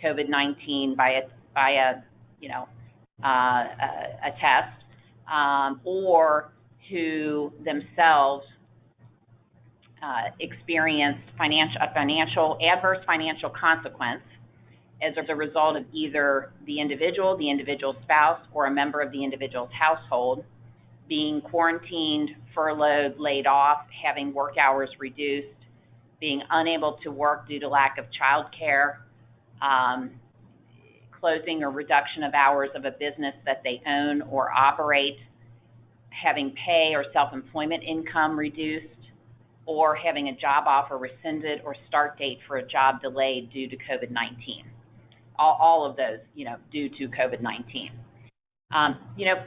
COVID-19 by a test, or who themselves experienced adverse financial consequence as a result of either the individual's spouse, or a member of the individual's household being quarantined, furloughed, laid off, having work hours reduced, being unable to work due to lack of child care, closing or reduction of hours of a business that they own or operate, having pay or self-employment income reduced, or having a job offer rescinded or start date for a job delayed due to COVID-19. All of those, due to COVID-19.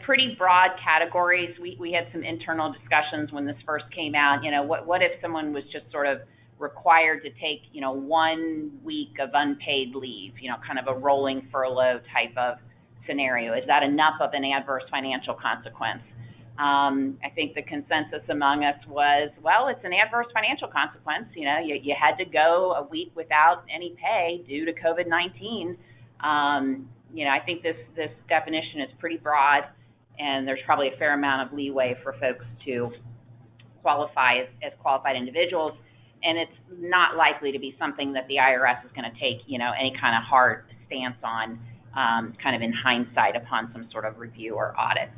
Pretty broad categories. We had some internal discussions when this first came out. What if someone was just sort of required to take, 1 week of unpaid leave, kind of a rolling furlough type of scenario? Is that enough of an adverse financial consequence? I think the consensus among us was, well, it's an adverse financial consequence. You had to go a week without any pay due to COVID-19. I think this definition is pretty broad, and there's probably a fair amount of leeway for folks to qualify as qualified individuals, and it's not likely to be something that the IRS is going to take, any kind of hard stance on, kind of in hindsight upon some sort of review or audit.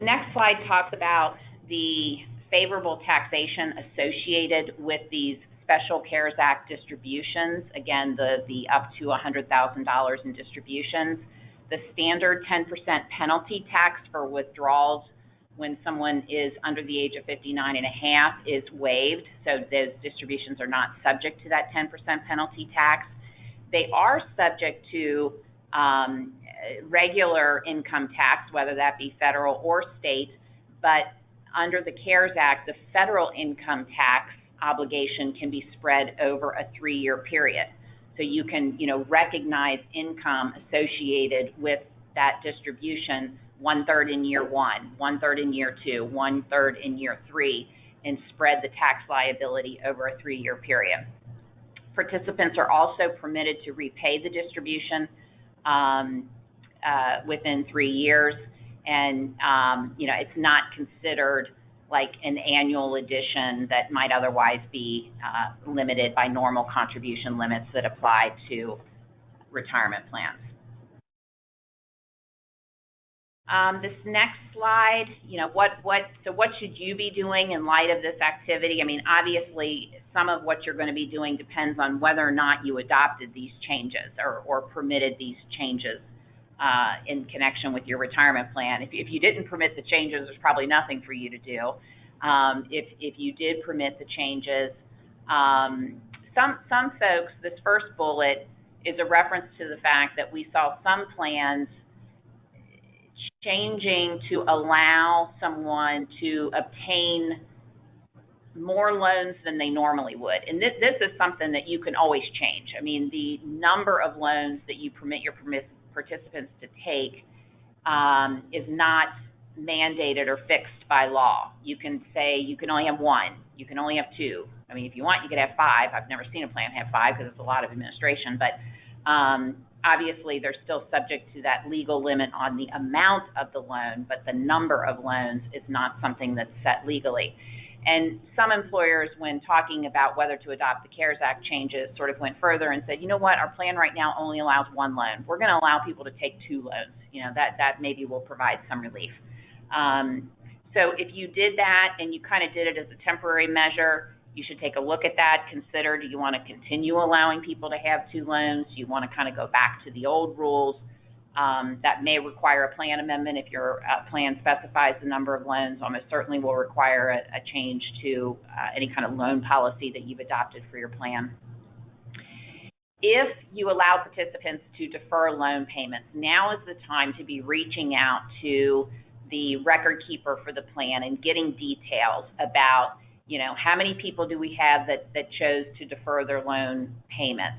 The next slide talks about the favorable taxation associated with these Special CARES Act distributions. Again, the up to $100,000 in distributions. The standard 10% penalty tax for withdrawals when someone is under the age of 59 and a half is waived, so those distributions are not subject to that 10% penalty tax. They are subject to regular income tax, whether that be federal or state, but under the CARES Act, the federal income tax obligation can be spread over a 3-year period. So you can, recognize income associated with that distribution 1/3 in year 1, 1/3 in year 2, 1/3 in year 3, and spread the tax liability over a 3-year period. Participants are also permitted to repay the distribution within 3 years, and it's not considered like an annual addition that might otherwise be limited by normal contribution limits that apply to retirement plans. This next slide, what should you be doing in light of this activity? I mean, obviously, some of what you're going to be doing depends on whether or not you adopted these changes or permitted these changes in connection with your retirement plan. If you didn't permit the changes, there's probably nothing for you to do. If you did permit the changes, some folks, this first bullet is a reference to the fact that we saw some plans changing to allow someone to obtain more loans than they normally would. And this is something that you can always change. I mean, the number of loans that you permit your participants to take is not mandated or fixed by law. You can say you can only have 1, you can only have 2. I mean, if you want, you could have 5. I've never seen a plan have 5 because it's a lot of administration, but obviously they're still subject to that legal limit on the amount of the loan, but the number of loans is not something that's set legally. And some employers, when talking about whether to adopt the CARES Act changes, sort of went further and said, you know what, our plan right now only allows 1 loan. We're going to allow people to take 2 loans. That maybe will provide some relief. So if you did that and you kind of did it as a temporary measure, you should take a look at that. Consider, do you want to continue allowing people to have 2 loans? Do you want to kind of go back to the old rules? That may require a plan amendment. If your plan specifies the number of loans, almost certainly will require a change to any kind of loan policy that you've adopted for your plan. If you allow participants to defer loan payments, now is the time to be reaching out to the record keeper for the plan and getting details about, how many people do we have that chose to defer their loan payments?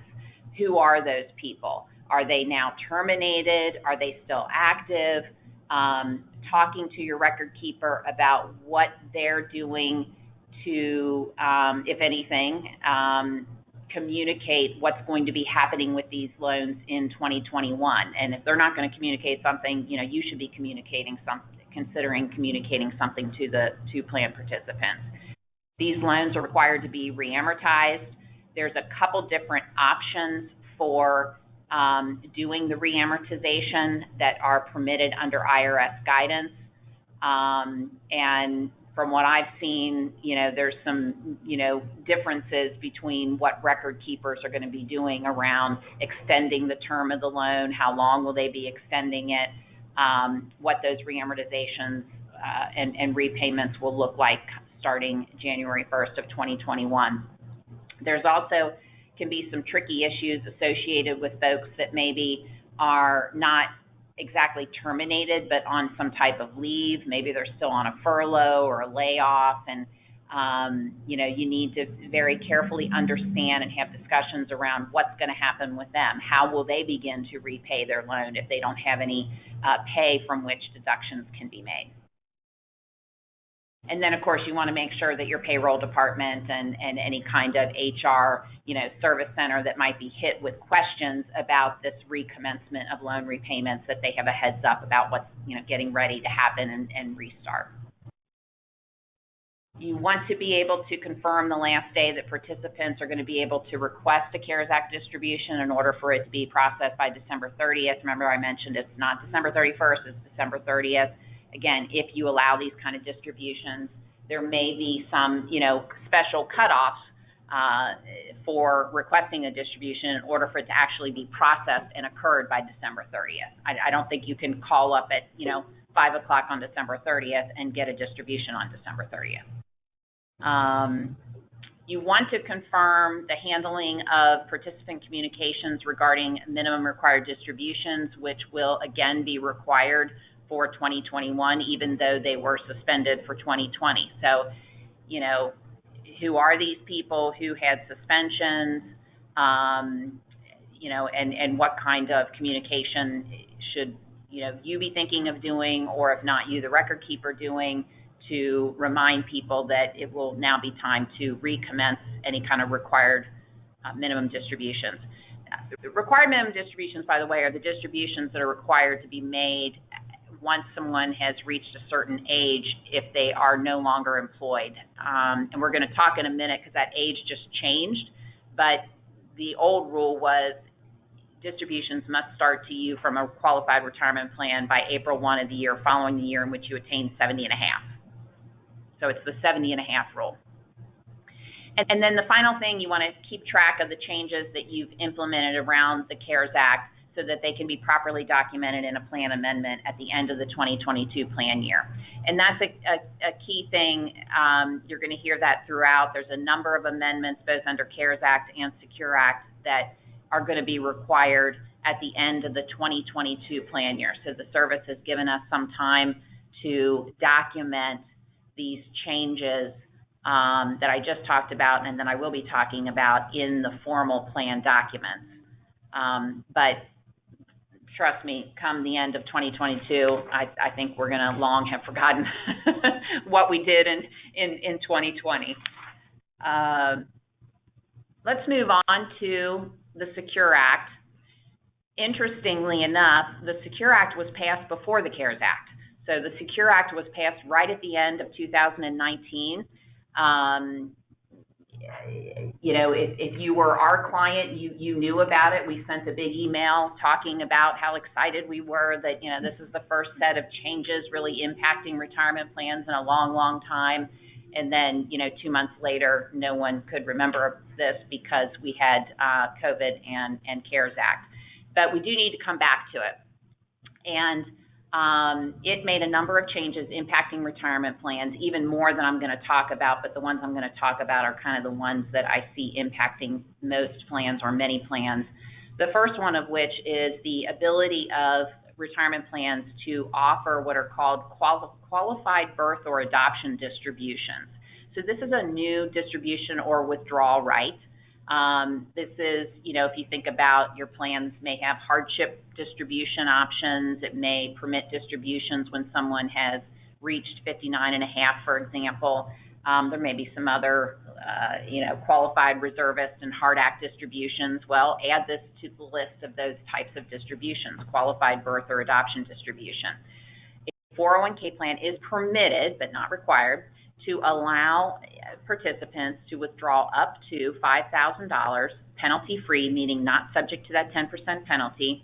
Who are those people? Are they now terminated? Are they still active? Talking to your record keeper about what they're doing to, if anything, communicate what's going to be happening with these loans in 2021. And if they're not going to communicate something, you should be considering communicating something to the plan participants. These loans are required to be reamortized. There's a couple different options for doing the reamortization that are permitted under IRS guidance. And from what I've seen, there's some, differences between what record keepers are going to be doing around extending the term of the loan, how long will they be extending it, what those reamortizations and repayments will look like starting January 1st of 2021. There's also can be some tricky issues associated with folks that maybe are not exactly terminated, but on some type of leave. Maybe they're still on a furlough or a layoff, and you need to very carefully understand and have discussions around what's going to happen with them. How will they begin to repay their loan if they don't have any pay from which deductions can be made? And then, of course, you want to make sure that your payroll department and any kind of HR, service center that might be hit with questions about this recommencement of loan repayments, that they have a heads up about what's, getting ready to happen and restart. You want to be able to confirm the last day that participants are going to be able to request a CARES Act distribution in order for it to be processed by December 30th. Remember, I mentioned it's not December 31st, it's December 30th. Again, if you allow these kind of distributions, there may be some, special cutoffs for requesting a distribution in order for it to actually be processed and occurred by December 30th. I don't think you can call up at, 5 o'clock on December 30th and get a distribution on December 30th. You want to confirm the handling of participant communications regarding minimum required distributions, which will again be required for 2021, even though they were suspended for 2020. So, who are these people who had suspensions, and what kind of communication should, you be thinking of doing, or if not you, the record keeper doing, to remind people that it will now be time to recommence any kind of required minimum distributions. The required minimum distributions, by the way, are the distributions that are required to be made once someone has reached a certain age if they are no longer employed. And we're going to talk in a minute because that age just changed, but the old rule was distributions must start to you from a qualified retirement plan by April 1 of the year following the year in which you attained 70 and a half. So it's the 70 and a half rule. And then the final thing, you want to keep track of the changes that you've implemented around the CARES Act so that they can be properly documented in a plan amendment at the end of the 2022 plan year. And that's a key thing. You're going to hear that throughout. There's a number of amendments, both under CARES Act and Secure Act, that are going to be required at the end of the 2022 plan year. So the service has given us some time to document these changes that I just talked about, and then I will be talking about in the formal plan documents. But trust me, come the end of 2022, I think we're going to long have forgotten what we did in 2020. Let's move on to the Secure Act. Interestingly enough, the Secure Act was passed before the CARES Act. So the Secure Act was passed right at the end of 2019. if you were our client, you knew about it. We sent a big email talking about how excited we were that, this is the first set of changes really impacting retirement plans in a long, long time. And then, 2 months later, no one could remember this because we had COVID and CARES Act. But we do need to come back to it. And it made a number of changes impacting retirement plans, even more than I'm going to talk about, but the ones I'm going to talk about are kind of the ones that I see impacting most plans or many plans. The first one of which is the ability of retirement plans to offer what are called qualified birth or adoption distributions. So this is a new distribution or withdrawal right. This is, if you think about your plans may have hardship distribution options. It may permit distributions when someone has reached 59 and a half, for example. There may be some other, qualified reservist and Hard Act distributions. Well, add this to the list of those types of distributions, qualified birth or adoption distribution. A 401k plan is permitted, but not required, to allow participants to withdraw up to $5,000 penalty-free, meaning not subject to that 10% penalty,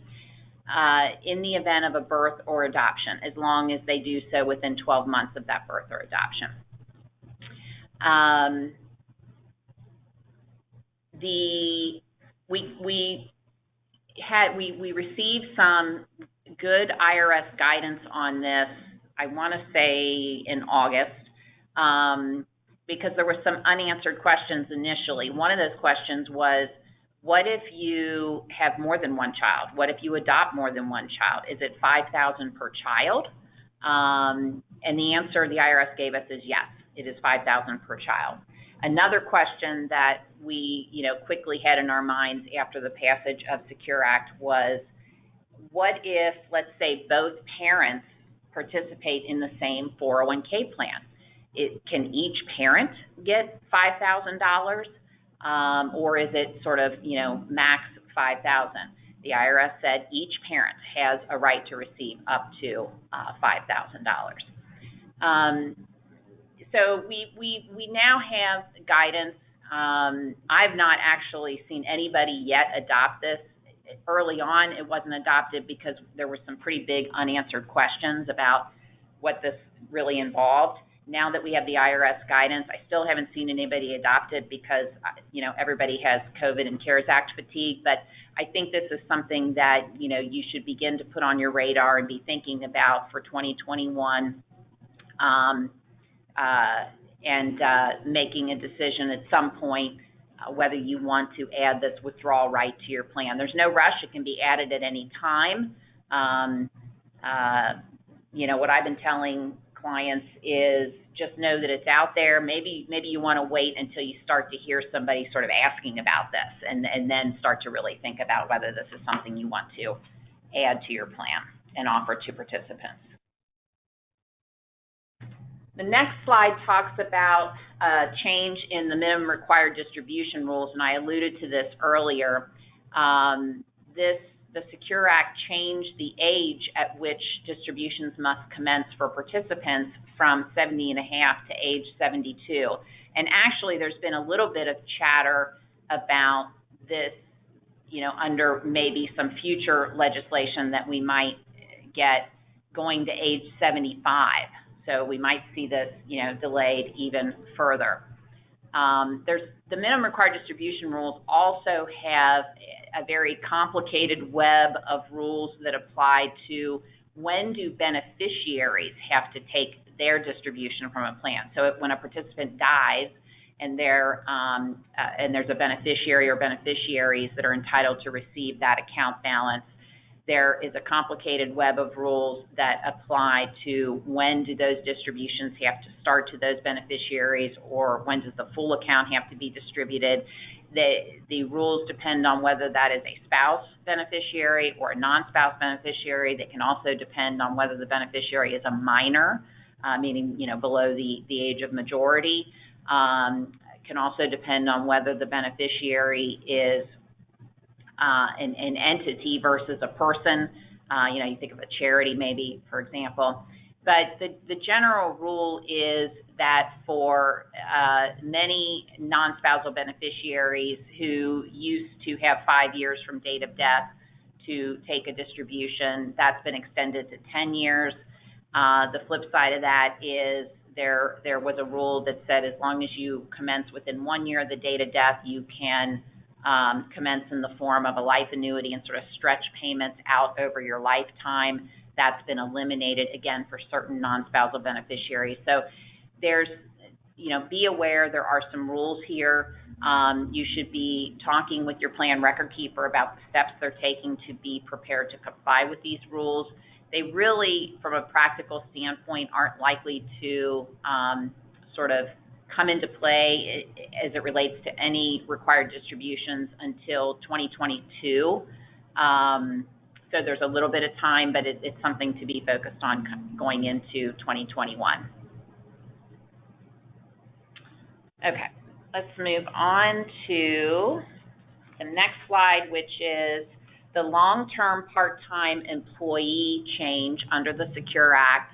in the event of a birth or adoption, as long as they do so within 12 months of that birth or adoption. We received some good IRS guidance on this, I want to say in August, because there were some unanswered questions initially. One of those questions was, what if you have more than one child? What if you adopt more than one child? Is it $5,000 per child? And the answer the IRS gave us is yes, it is $5,000 per child. Another question that we, quickly had in our minds after the passage of Secure Act was, what if, let's say, both parents participate in the same 401k plan? Can each parent get $5,000, or is it sort of, max $5,000? The IRS said each parent has a right to receive up to $5,000. So we now have guidance. I've not actually seen anybody yet adopt this. Early on, it wasn't adopted because there were some pretty big unanswered questions about what this really involved. Now that we have the IRS guidance, I still haven't seen anybody adopt it because, everybody has COVID and CARES Act fatigue. But I think this is something that, you should begin to put on your radar and be thinking about for 2021. And making a decision at some point whether you want to add this withdrawal right to your plan. There's no rush. It can be added at any time. What I've been telling clients is just know that it's out there. Maybe you want to wait until you start to hear somebody sort of asking about this and then start to really think about whether this is something you want to add to your plan and offer to participants. The next slide talks about change in the minimum required distribution rules, and I alluded to this earlier. The Secure Act changed the age at which distributions must commence for participants from 70 and a half to age 72. And actually, there's been a little bit of chatter about this, under maybe some future legislation that we might get going to age 75. So we might see this, delayed even further. There's the minimum required distribution rules also have a very complicated web of rules that apply to when do beneficiaries have to take their distribution from a plan. So when a participant dies and there's a beneficiary or beneficiaries that are entitled to receive that account balance, there is a complicated web of rules that apply to when do those distributions have to start to those beneficiaries, or when does the full account have to be distributed. The rules depend on whether that is a spouse beneficiary or a non-spouse beneficiary. They can also depend on whether the beneficiary is a minor, meaning below the age of majority. Can also depend on whether the beneficiary is an entity versus a person. You think of a charity maybe, for example. But the general rule is that for many non-spousal beneficiaries who used to have 5 years from date of death to take a distribution, that's been extended to 10 years. The flip side of that is there was a rule that said as long as you commence within 1 year of the date of death, you can commence in the form of a life annuity and sort of stretch payments out over your lifetime. That's been eliminated, again, for certain non-spousal beneficiaries. So there's, be aware there are some rules here. You should be talking with your plan record keeper about the steps they're taking to be prepared to comply with these rules. They really, from a practical standpoint, aren't likely to sort of come into play as it relates to any required distributions until 2022. So there's a little bit of time, but it's something to be focused on going into 2021. Okay, let's move on to the next slide, which is the long-term part-time employee change under the Secure Act.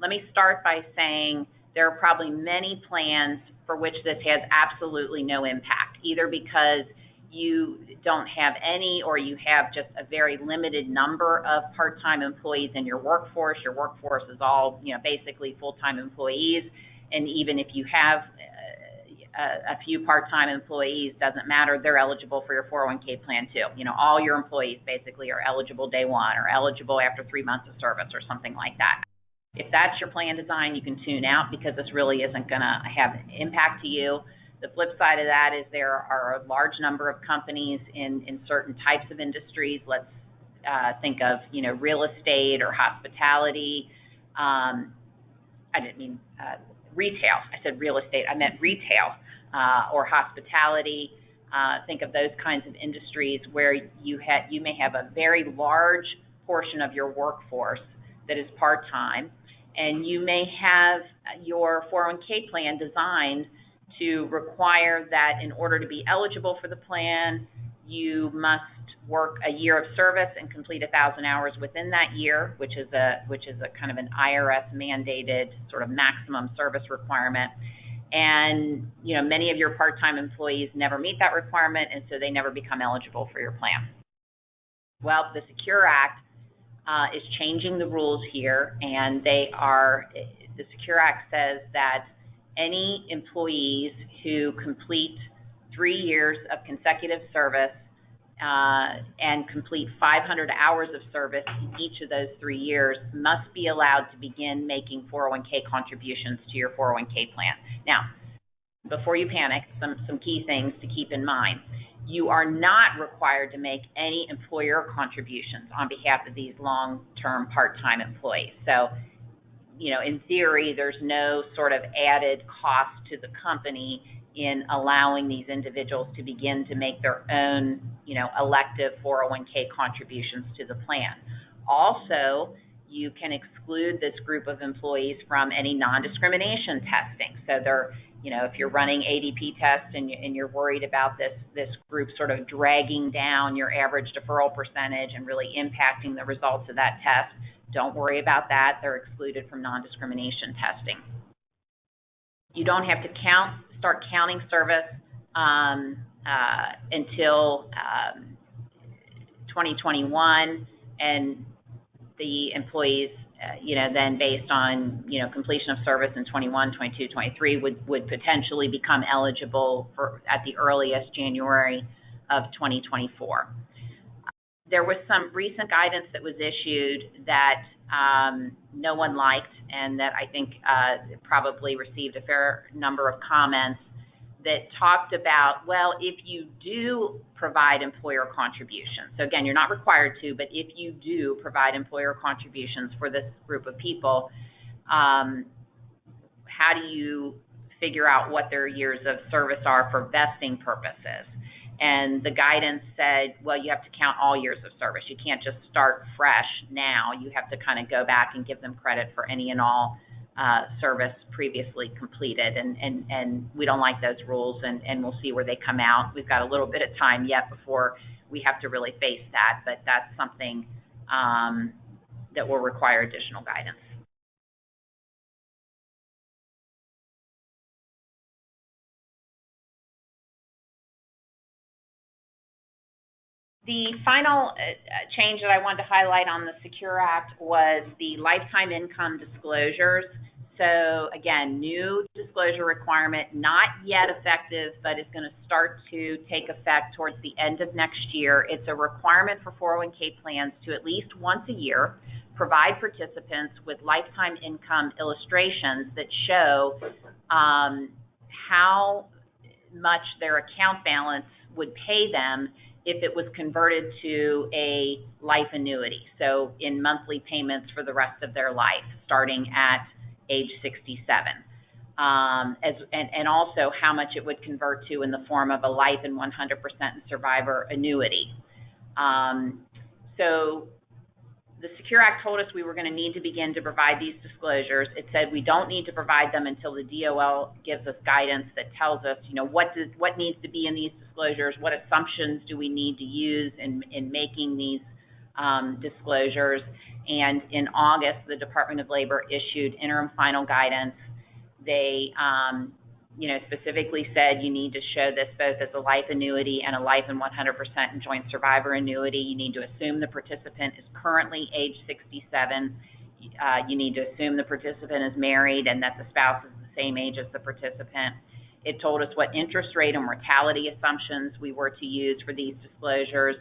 Let me start by saying there are probably many plans for which this has absolutely no impact, either because you don't have any or you have just a very limited number of part-time employees in your workforce. Your workforce is all, basically full-time employees, and even if you have a few part-time employees, doesn't matter, they're eligible for your 401k plan too. All your employees basically are eligible day one or eligible after 3 months of service or something like that. If that's your plan design, you can tune out because this really isn't going to have an impact to you. The flip side of that is there are a large number of companies in certain types of industries. Let's think of, real estate or hospitality. I didn't mean retail. I said real estate. I meant retail or hospitality. Think of those kinds of industries where you may have a very large portion of your workforce that is part-time, and you may have your 401k plan designed to require that in order to be eligible for the plan, you must work a year of service and complete 1,000 hours within that year, which is a kind of an IRS mandated sort of maximum service requirement. And many of your part-time employees never meet that requirement, and so they never become eligible for your plan. Well, the Secure Act is changing the rules here, and the Secure Act says that any employees who complete 3 years of consecutive service and complete 500 hours of service in each of those 3 years must be allowed to begin making 401k contributions to your 401k plan. Now, before you panic, some key things to keep in mind. You are not required to make any employer contributions on behalf of these long-term part-time employees. So, in theory, there's no sort of added cost to the company in allowing these individuals to begin to make their own, elective 401k contributions to the plan. Also, you can exclude this group of employees from any non-discrimination testing. So if you're running ADP tests and you're worried about this group sort of dragging down your average deferral percentage and really impacting the results of that test, don't worry about that. They're excluded from non-discrimination testing. You don't have to start counting service until 2021, and the employees, then based on, completion of service in 21, 22, 23 would potentially become eligible for at the earliest January of 2024. There was some recent guidance that was issued that no one liked, and that I think probably received a fair number of comments that talked about, well, if you do provide employer contributions, so again, you're not required to, but if you do provide employer contributions for this group of people, how do you figure out what their years of service are for vesting purposes? And the guidance said, well, you have to count all years of service. You can't just start fresh now. You have to kind of go back and give them credit for any and all service previously completed. And we don't like those rules, and we'll see where they come out. We've got a little bit of time yet before we have to really face that, but that's something that will require additional guidance. The final change that I wanted to highlight on the Secure Act was the lifetime income disclosures. So again, new disclosure requirement, not yet effective, but it's going to start to take effect towards the end of next year. It's a requirement for 401k plans to at least once a year provide participants with lifetime income illustrations that show how much their account balance would pay them if it was converted to a life annuity, so in monthly payments for the rest of their life, starting at age 67, and also how much it would convert to in the form of a life and 100% survivor annuity. So the Secure Act told us we were going to need to begin to provide these disclosures. It said we don't need to provide them until the DOL gives us guidance that tells us, what needs to be in these disclosures, what assumptions do we need to use in making these disclosures. And in August, the Department of Labor issued interim final guidance. They specifically said you need to show this both as a life annuity and a life and 100% and joint survivor annuity. You need to assume the participant is currently age 67. You need to assume the participant is married and that the spouse is the same age as the participant. It told us what interest rate and mortality assumptions we were to use for these disclosures.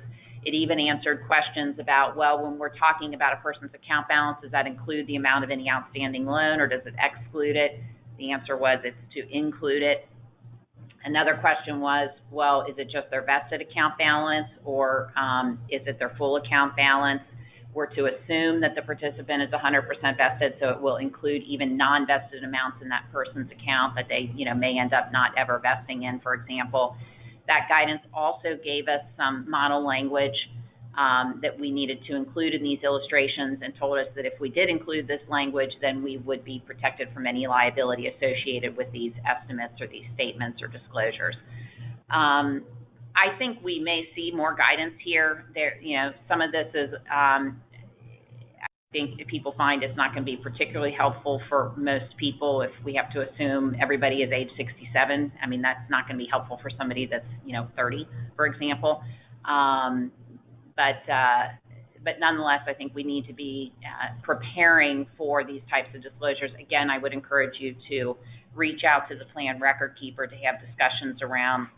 It even answered questions about, well, when we're talking about a person's account balance, does that include the amount of any outstanding loan or does it exclude it? The answer was it's to include it. Another question was, well, is it just their vested account balance or is it their full account balance? We're to assume that the participant is 100% vested, so it will include even non-vested amounts in that person's account that they may end up not ever vesting in, for example. That guidance also gave us some model language that we needed to include in these illustrations and told us that if we did include this language, then we would be protected from any liability associated with these estimates or these statements or disclosures. I think we may see more guidance here. Some of this is, I think if people find it's not going to be particularly helpful for most people if we have to assume everybody is age 67. I mean, that's not going to be helpful for somebody that's, 30, for example. But nonetheless, I think we need to be preparing for these types of disclosures. Again, I would encourage you to reach out to the plan record keeper to have discussions around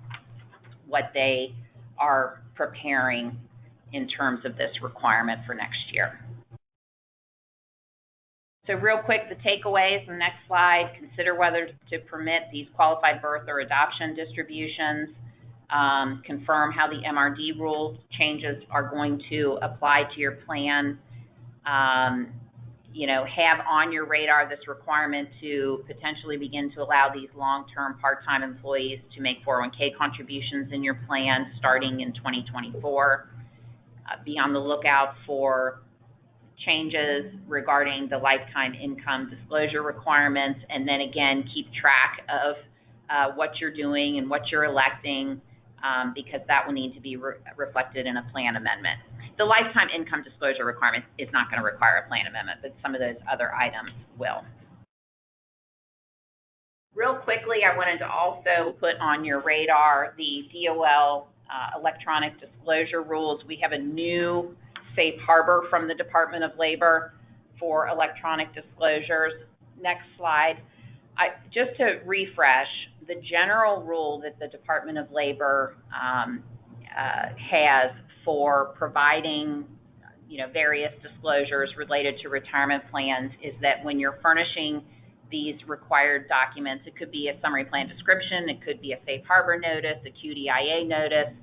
what they are preparing in terms of this requirement for next year. So real quick, the takeaways, the next slide, consider whether to permit these qualified birth or adoption distributions. Confirm how the MRD rule changes are going to apply to your plan. Have on your radar this requirement to potentially begin to allow these long-term part-time employees to make 401k contributions in your plan starting in 2024. Be on the lookout for changes regarding the lifetime income disclosure requirements, and then again, keep track of what you're doing and what you're electing, because that will need to be reflected in a plan amendment. The lifetime income disclosure requirement is not going to require a plan amendment, but some of those other items will. Real quickly, I wanted to also put on your radar the DOL electronic disclosure rules. We have a new safe harbor from the Department of Labor for electronic disclosures. Next slide. Just to refresh, the general rule that the Department of Labor has for providing, various disclosures related to retirement plans is that when you're furnishing these required documents, it could be a summary plan description, it could be a safe harbor notice, a QDIA notice,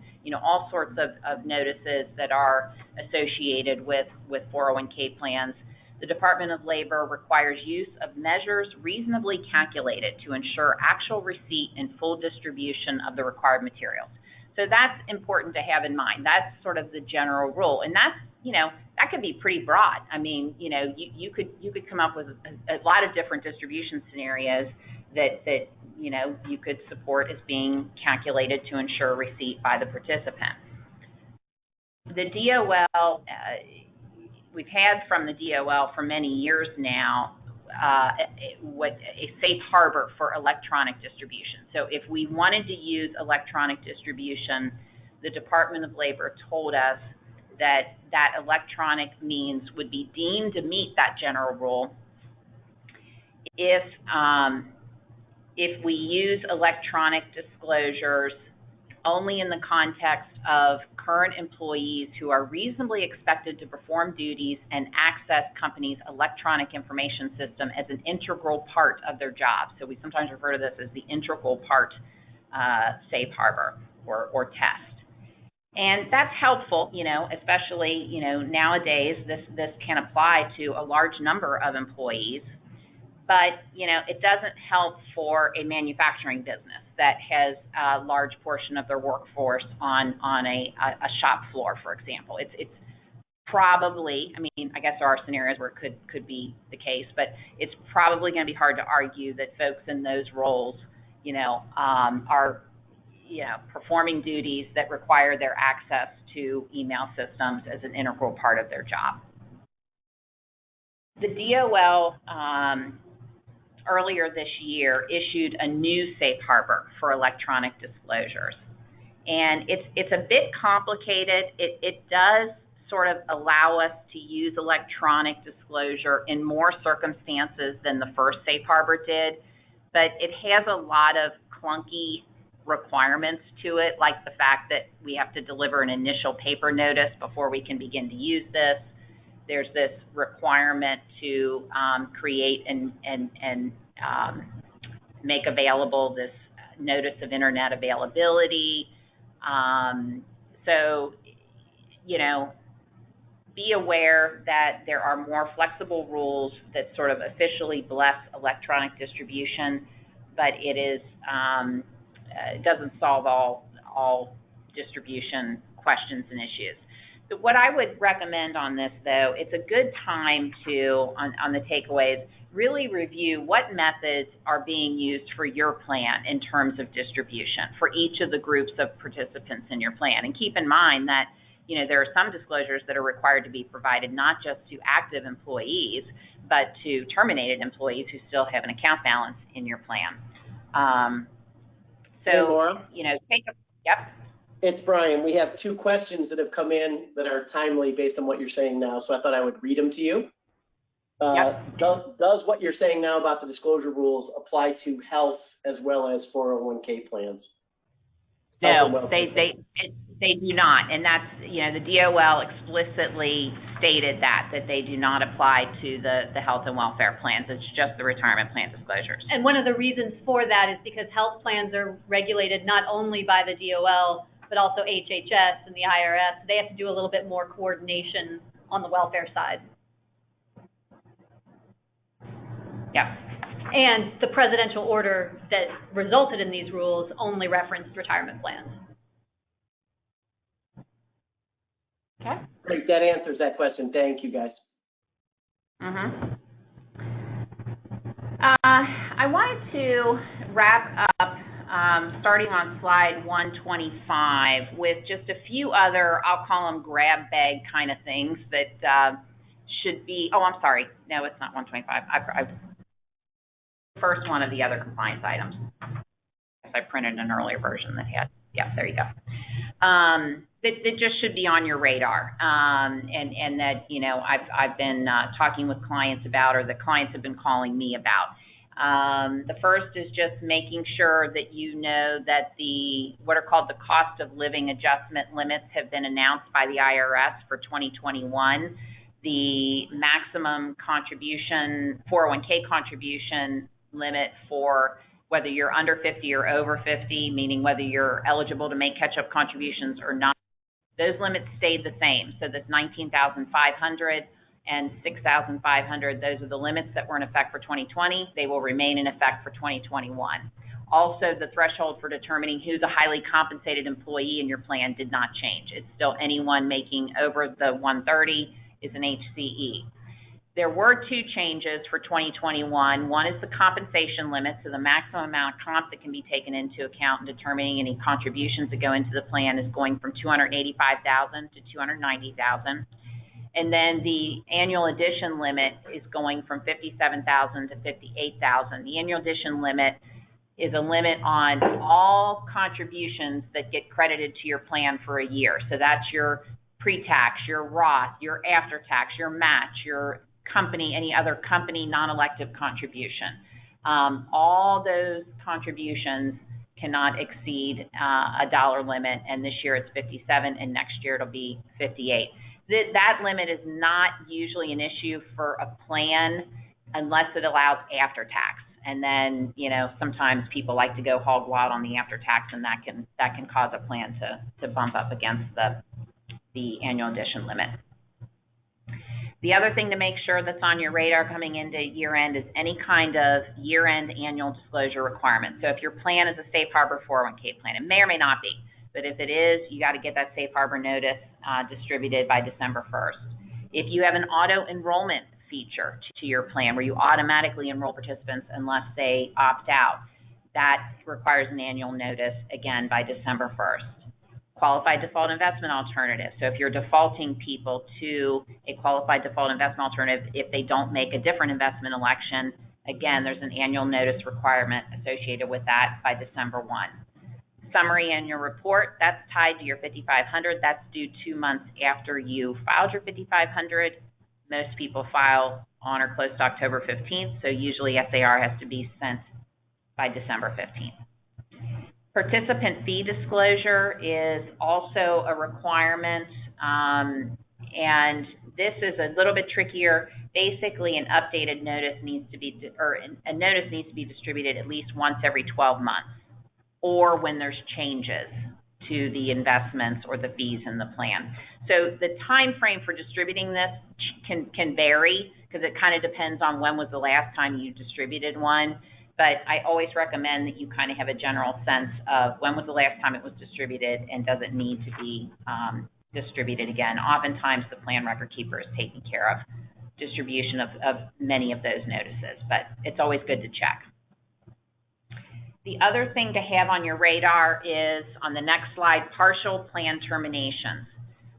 all sorts of notices that are associated with 401k plans. The Department of Labor requires use of measures reasonably calculated to ensure actual receipt and full distribution of the required materials. So that's important to have in mind. That's sort of the general rule, and that's, that could be pretty broad. I mean, you could come up with a lot of different distribution scenarios that you could support as being calculated to ensure receipt by the participant. The DOL, we've had from the DOL for many years now a safe harbor for electronic distribution. So if we wanted to use electronic distribution, the Department of Labor told us that that electronic means would be deemed to meet that general rule if we use electronic disclosures only in the context of current employees who are reasonably expected to perform duties and access company's electronic information system as an integral part of their job. So we sometimes refer to this as the integral part safe harbor or test. And that's helpful, especially, nowadays this can apply to a large number of employees. But, it doesn't help for a manufacturing business that has a large portion of their workforce on a shop floor, for example. It's probably, I guess there are scenarios where it could be the case, but it's probably going to be hard to argue that folks in those roles, are, performing duties that require their access to email systems as an integral part of their job. The DOL, earlier this year, issued a new safe harbor for electronic disclosures. And it's a bit complicated. It does sort of allow us to use electronic disclosure in more circumstances than the first safe harbor did, but it has a lot of clunky requirements to it, like the fact that we have to deliver an initial paper notice before we can begin to use this. There's this requirement to create and make available this notice of internet availability. So, be aware that there are more flexible rules that sort of officially bless electronic distribution, but it is it doesn't solve all distribution questions and issues. So what I would recommend on this, though, it's a good time to, on the takeaways, really review what methods are being used for your plan in terms of distribution for each of the groups of participants in your plan. And keep in mind that, there are some disclosures that are required to be provided not just to active employees, but to terminated employees who still have an account balance in your plan. Hey, Laura. Yep. It's Brian. We have two questions that have come in that are timely based on what you're saying now, so I thought I would read them to you. Yep. Does what you're saying now about the disclosure rules apply to health as well as 401k plans? No, they do not, and that's, the DOL explicitly stated that they do not apply to the health and welfare plans. It's just the retirement plan disclosures. And one of the reasons for that is because health plans are regulated not only by the DOL, but also HHS and the IRS. They have to do a little bit more coordination on the welfare side. Yeah. And the presidential order that resulted in these rules only referenced retirement plans. Okay. Great, that answers that question. Thank you, guys. Mm-hmm. I wanted to wrap up starting on slide 125 with just a few other, I'll call them grab bag kind of things that should be, I'm sorry. No, it's not 125. I first one of the other compliance items. I printed an earlier version that had, there you go. That just should be on your radar, and that, I've been talking with clients about, or the clients have been calling me about. The first is just making sure that you know that what are called the cost of living adjustment limits have been announced by the IRS for 2021. The maximum contribution, 401k contribution limit for whether you're under 50 or over 50, meaning whether you're eligible to make catch-up contributions or not, those limits stayed the same. So this 19,500 and 6,500, those are the limits that were in effect for 2020. They will remain in effect for 2021. Also, the threshold for determining who's a highly compensated employee in your plan did not change. It's still anyone making over the 130 is an HCE. There were two changes for 2021. One is the compensation limit, so the maximum amount of comp that can be taken into account in determining any contributions that go into the plan is going from $285,000 to $290,000. And then the annual addition limit is going from $57,000 to $58,000. The annual addition limit is a limit on all contributions that get credited to your plan for a year. So that's your pre-tax, your Roth, your after-tax, your match, your company, any other company non-elective contribution. All those contributions cannot exceed a dollar limit, and this year it's 57, and next year it'll be 58. That limit is not usually an issue for a plan unless it allows after-tax. And then, you know, sometimes people like to go hog wild on the after-tax, and that can cause a plan to bump up against the annual addition limit. The other thing to make sure that's on your radar coming into year-end is any kind of year-end annual disclosure requirement. So if your plan is a safe harbor 401k plan, it may or may not be, but if it is, you got to get that safe harbor notice distributed by December 1st. If you have an auto-enrollment feature to your plan where you automatically enroll participants unless they opt out, that requires an annual notice, again, by December 1st. Qualified default investment alternative. So if you're defaulting people to a qualified default investment alternative, if they don't make a different investment election, again, there's an annual notice requirement associated with that by December 1. Summary annual report, that's tied to your 5500. That's due 2 months after you filed your 5500. Most people file on or close to October 15th, so usually SAR has to be sent by December 15th. Participant fee disclosure is also a requirement, and this is a little bit trickier. Basically, an updated notice needs to be, or a notice needs to be distributed at least once every 12 months, or when there's changes to the investments or the fees in the plan. So the time frame for distributing this can vary because it kind of depends on when was the last time you distributed one. But I always recommend that you kind of have a general sense of when was the last time it was distributed and does it need to be distributed again. Oftentimes the plan record keeper is taking care of distribution of many of those notices, but it's always good to check. The other thing to have on your radar is, on the next slide, partial plan terminations.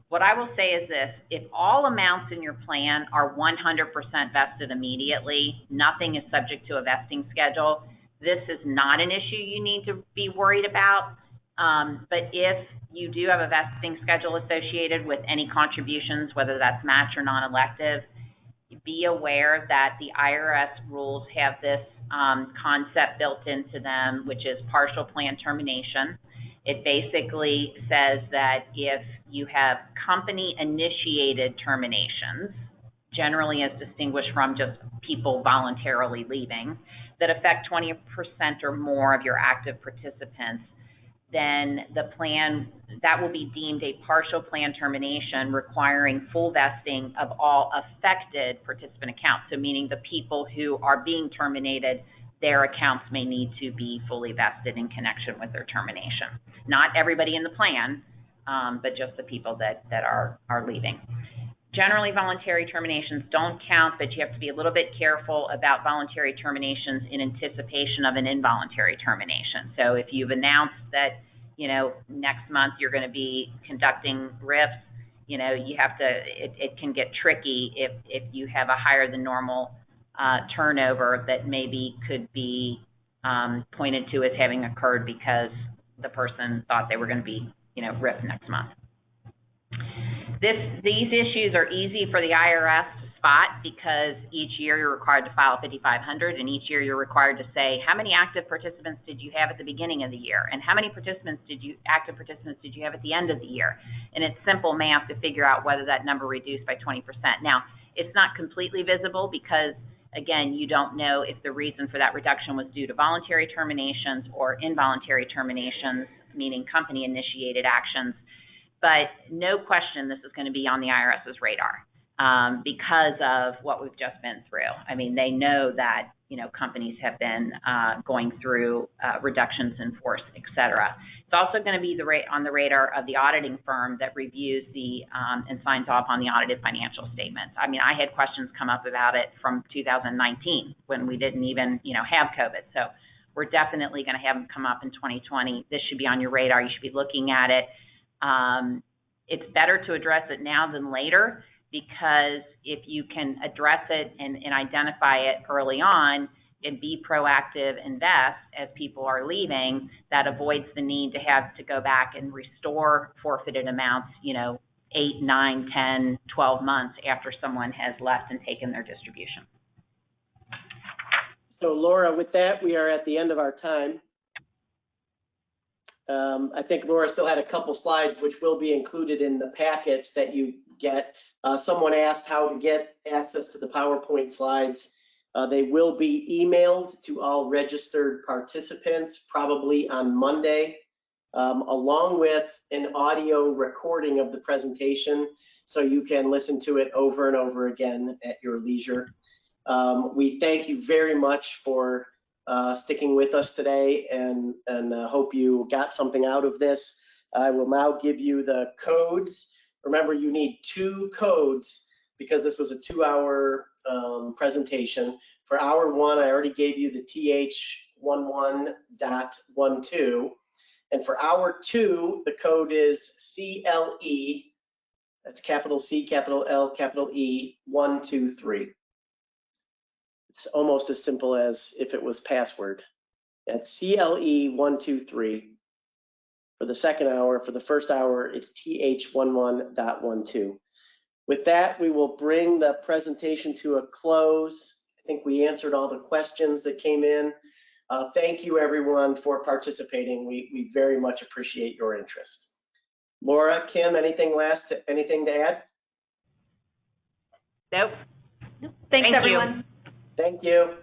What I will say is this: if all amounts in your plan are 100% vested immediately, nothing is subject to a vesting schedule, this is not an issue you need to be worried about. But if you do have a vesting schedule associated with any contributions, whether that's match or non-elective, be aware that the IRS rules have this concept built into them, which is partial plan termination. It basically says that if you have company-initiated terminations, generally as distinguished from just people voluntarily leaving, that affect 20% or more of your active participants, then the plan, that will be deemed a partial plan termination requiring full vesting of all affected participant accounts. So meaning the people who are being terminated, their accounts may need to be fully vested in connection with their termination. Not everybody in the plan, but just the people that are leaving. Generally, voluntary terminations don't count, but you have to be a little bit careful about voluntary terminations in anticipation of an involuntary termination. So if you've announced that, you know, next month you're going to be conducting RIFs, you know, you have to, it can get tricky if you have a higher than normal turnover that maybe could be pointed to as having occurred because the person thought they were going to be, you know, RIF next month. These issues are easy for the IRS to spot because each year you're required to file 5500, and each year you're required to say how many active participants did you have at the beginning of the year, and how many active participants did you have at the end of the year. And it's simple math to figure out whether that number reduced by 20%. Now, it's not completely visible because, again, you don't know if the reason for that reduction was due to voluntary terminations or involuntary terminations, meaning company-initiated actions. But no question this is going to be on the IRS's radar because of what we've just been through. I mean, they know that, you know, companies have been going through reductions in force, et cetera. It's also going to be on the radar of the auditing firm that reviews and signs off on the audited financial statements. I mean, I had questions come up about it from 2019 when we didn't even, you know, have COVID. So we're definitely going to have them come up in 2020. This should be on your radar. You should be looking at it. It's better to address it now than later, because if you can address it and identify it early on, and be proactive, invest as people are leaving, that avoids the need to have to go back and restore forfeited amounts, 8, 9, 10, 12 months after someone has left and taken their distribution. So Laura, with that, we are at the end of our time. I think Laura still had a couple slides which will be included in the packets that you get. Someone asked how to get access to the PowerPoint slides. They will be emailed to all registered participants probably on Monday, along with an audio recording of the presentation, so you can listen to it over and over again at your leisure. We thank you very much for sticking with us today, and hope you got something out of this. I will now give you the codes. Remember, you need 2 codes because this was a 2-hour presentation. For hour 1, I already gave you the TH11.12. And for hour 2, the code is CLE, that's capital C, capital L, capital E, 123. It's almost as simple as if it was password. That's CLE 123 for the second hour. For the first hour, it's TH11.12. With that, we will bring the presentation to a close. I think we answered all the questions that came in. Thank you, everyone, for participating. We very much appreciate your interest. Laura, Kim, anything to add? Nope. Thanks, everyone. Thank you.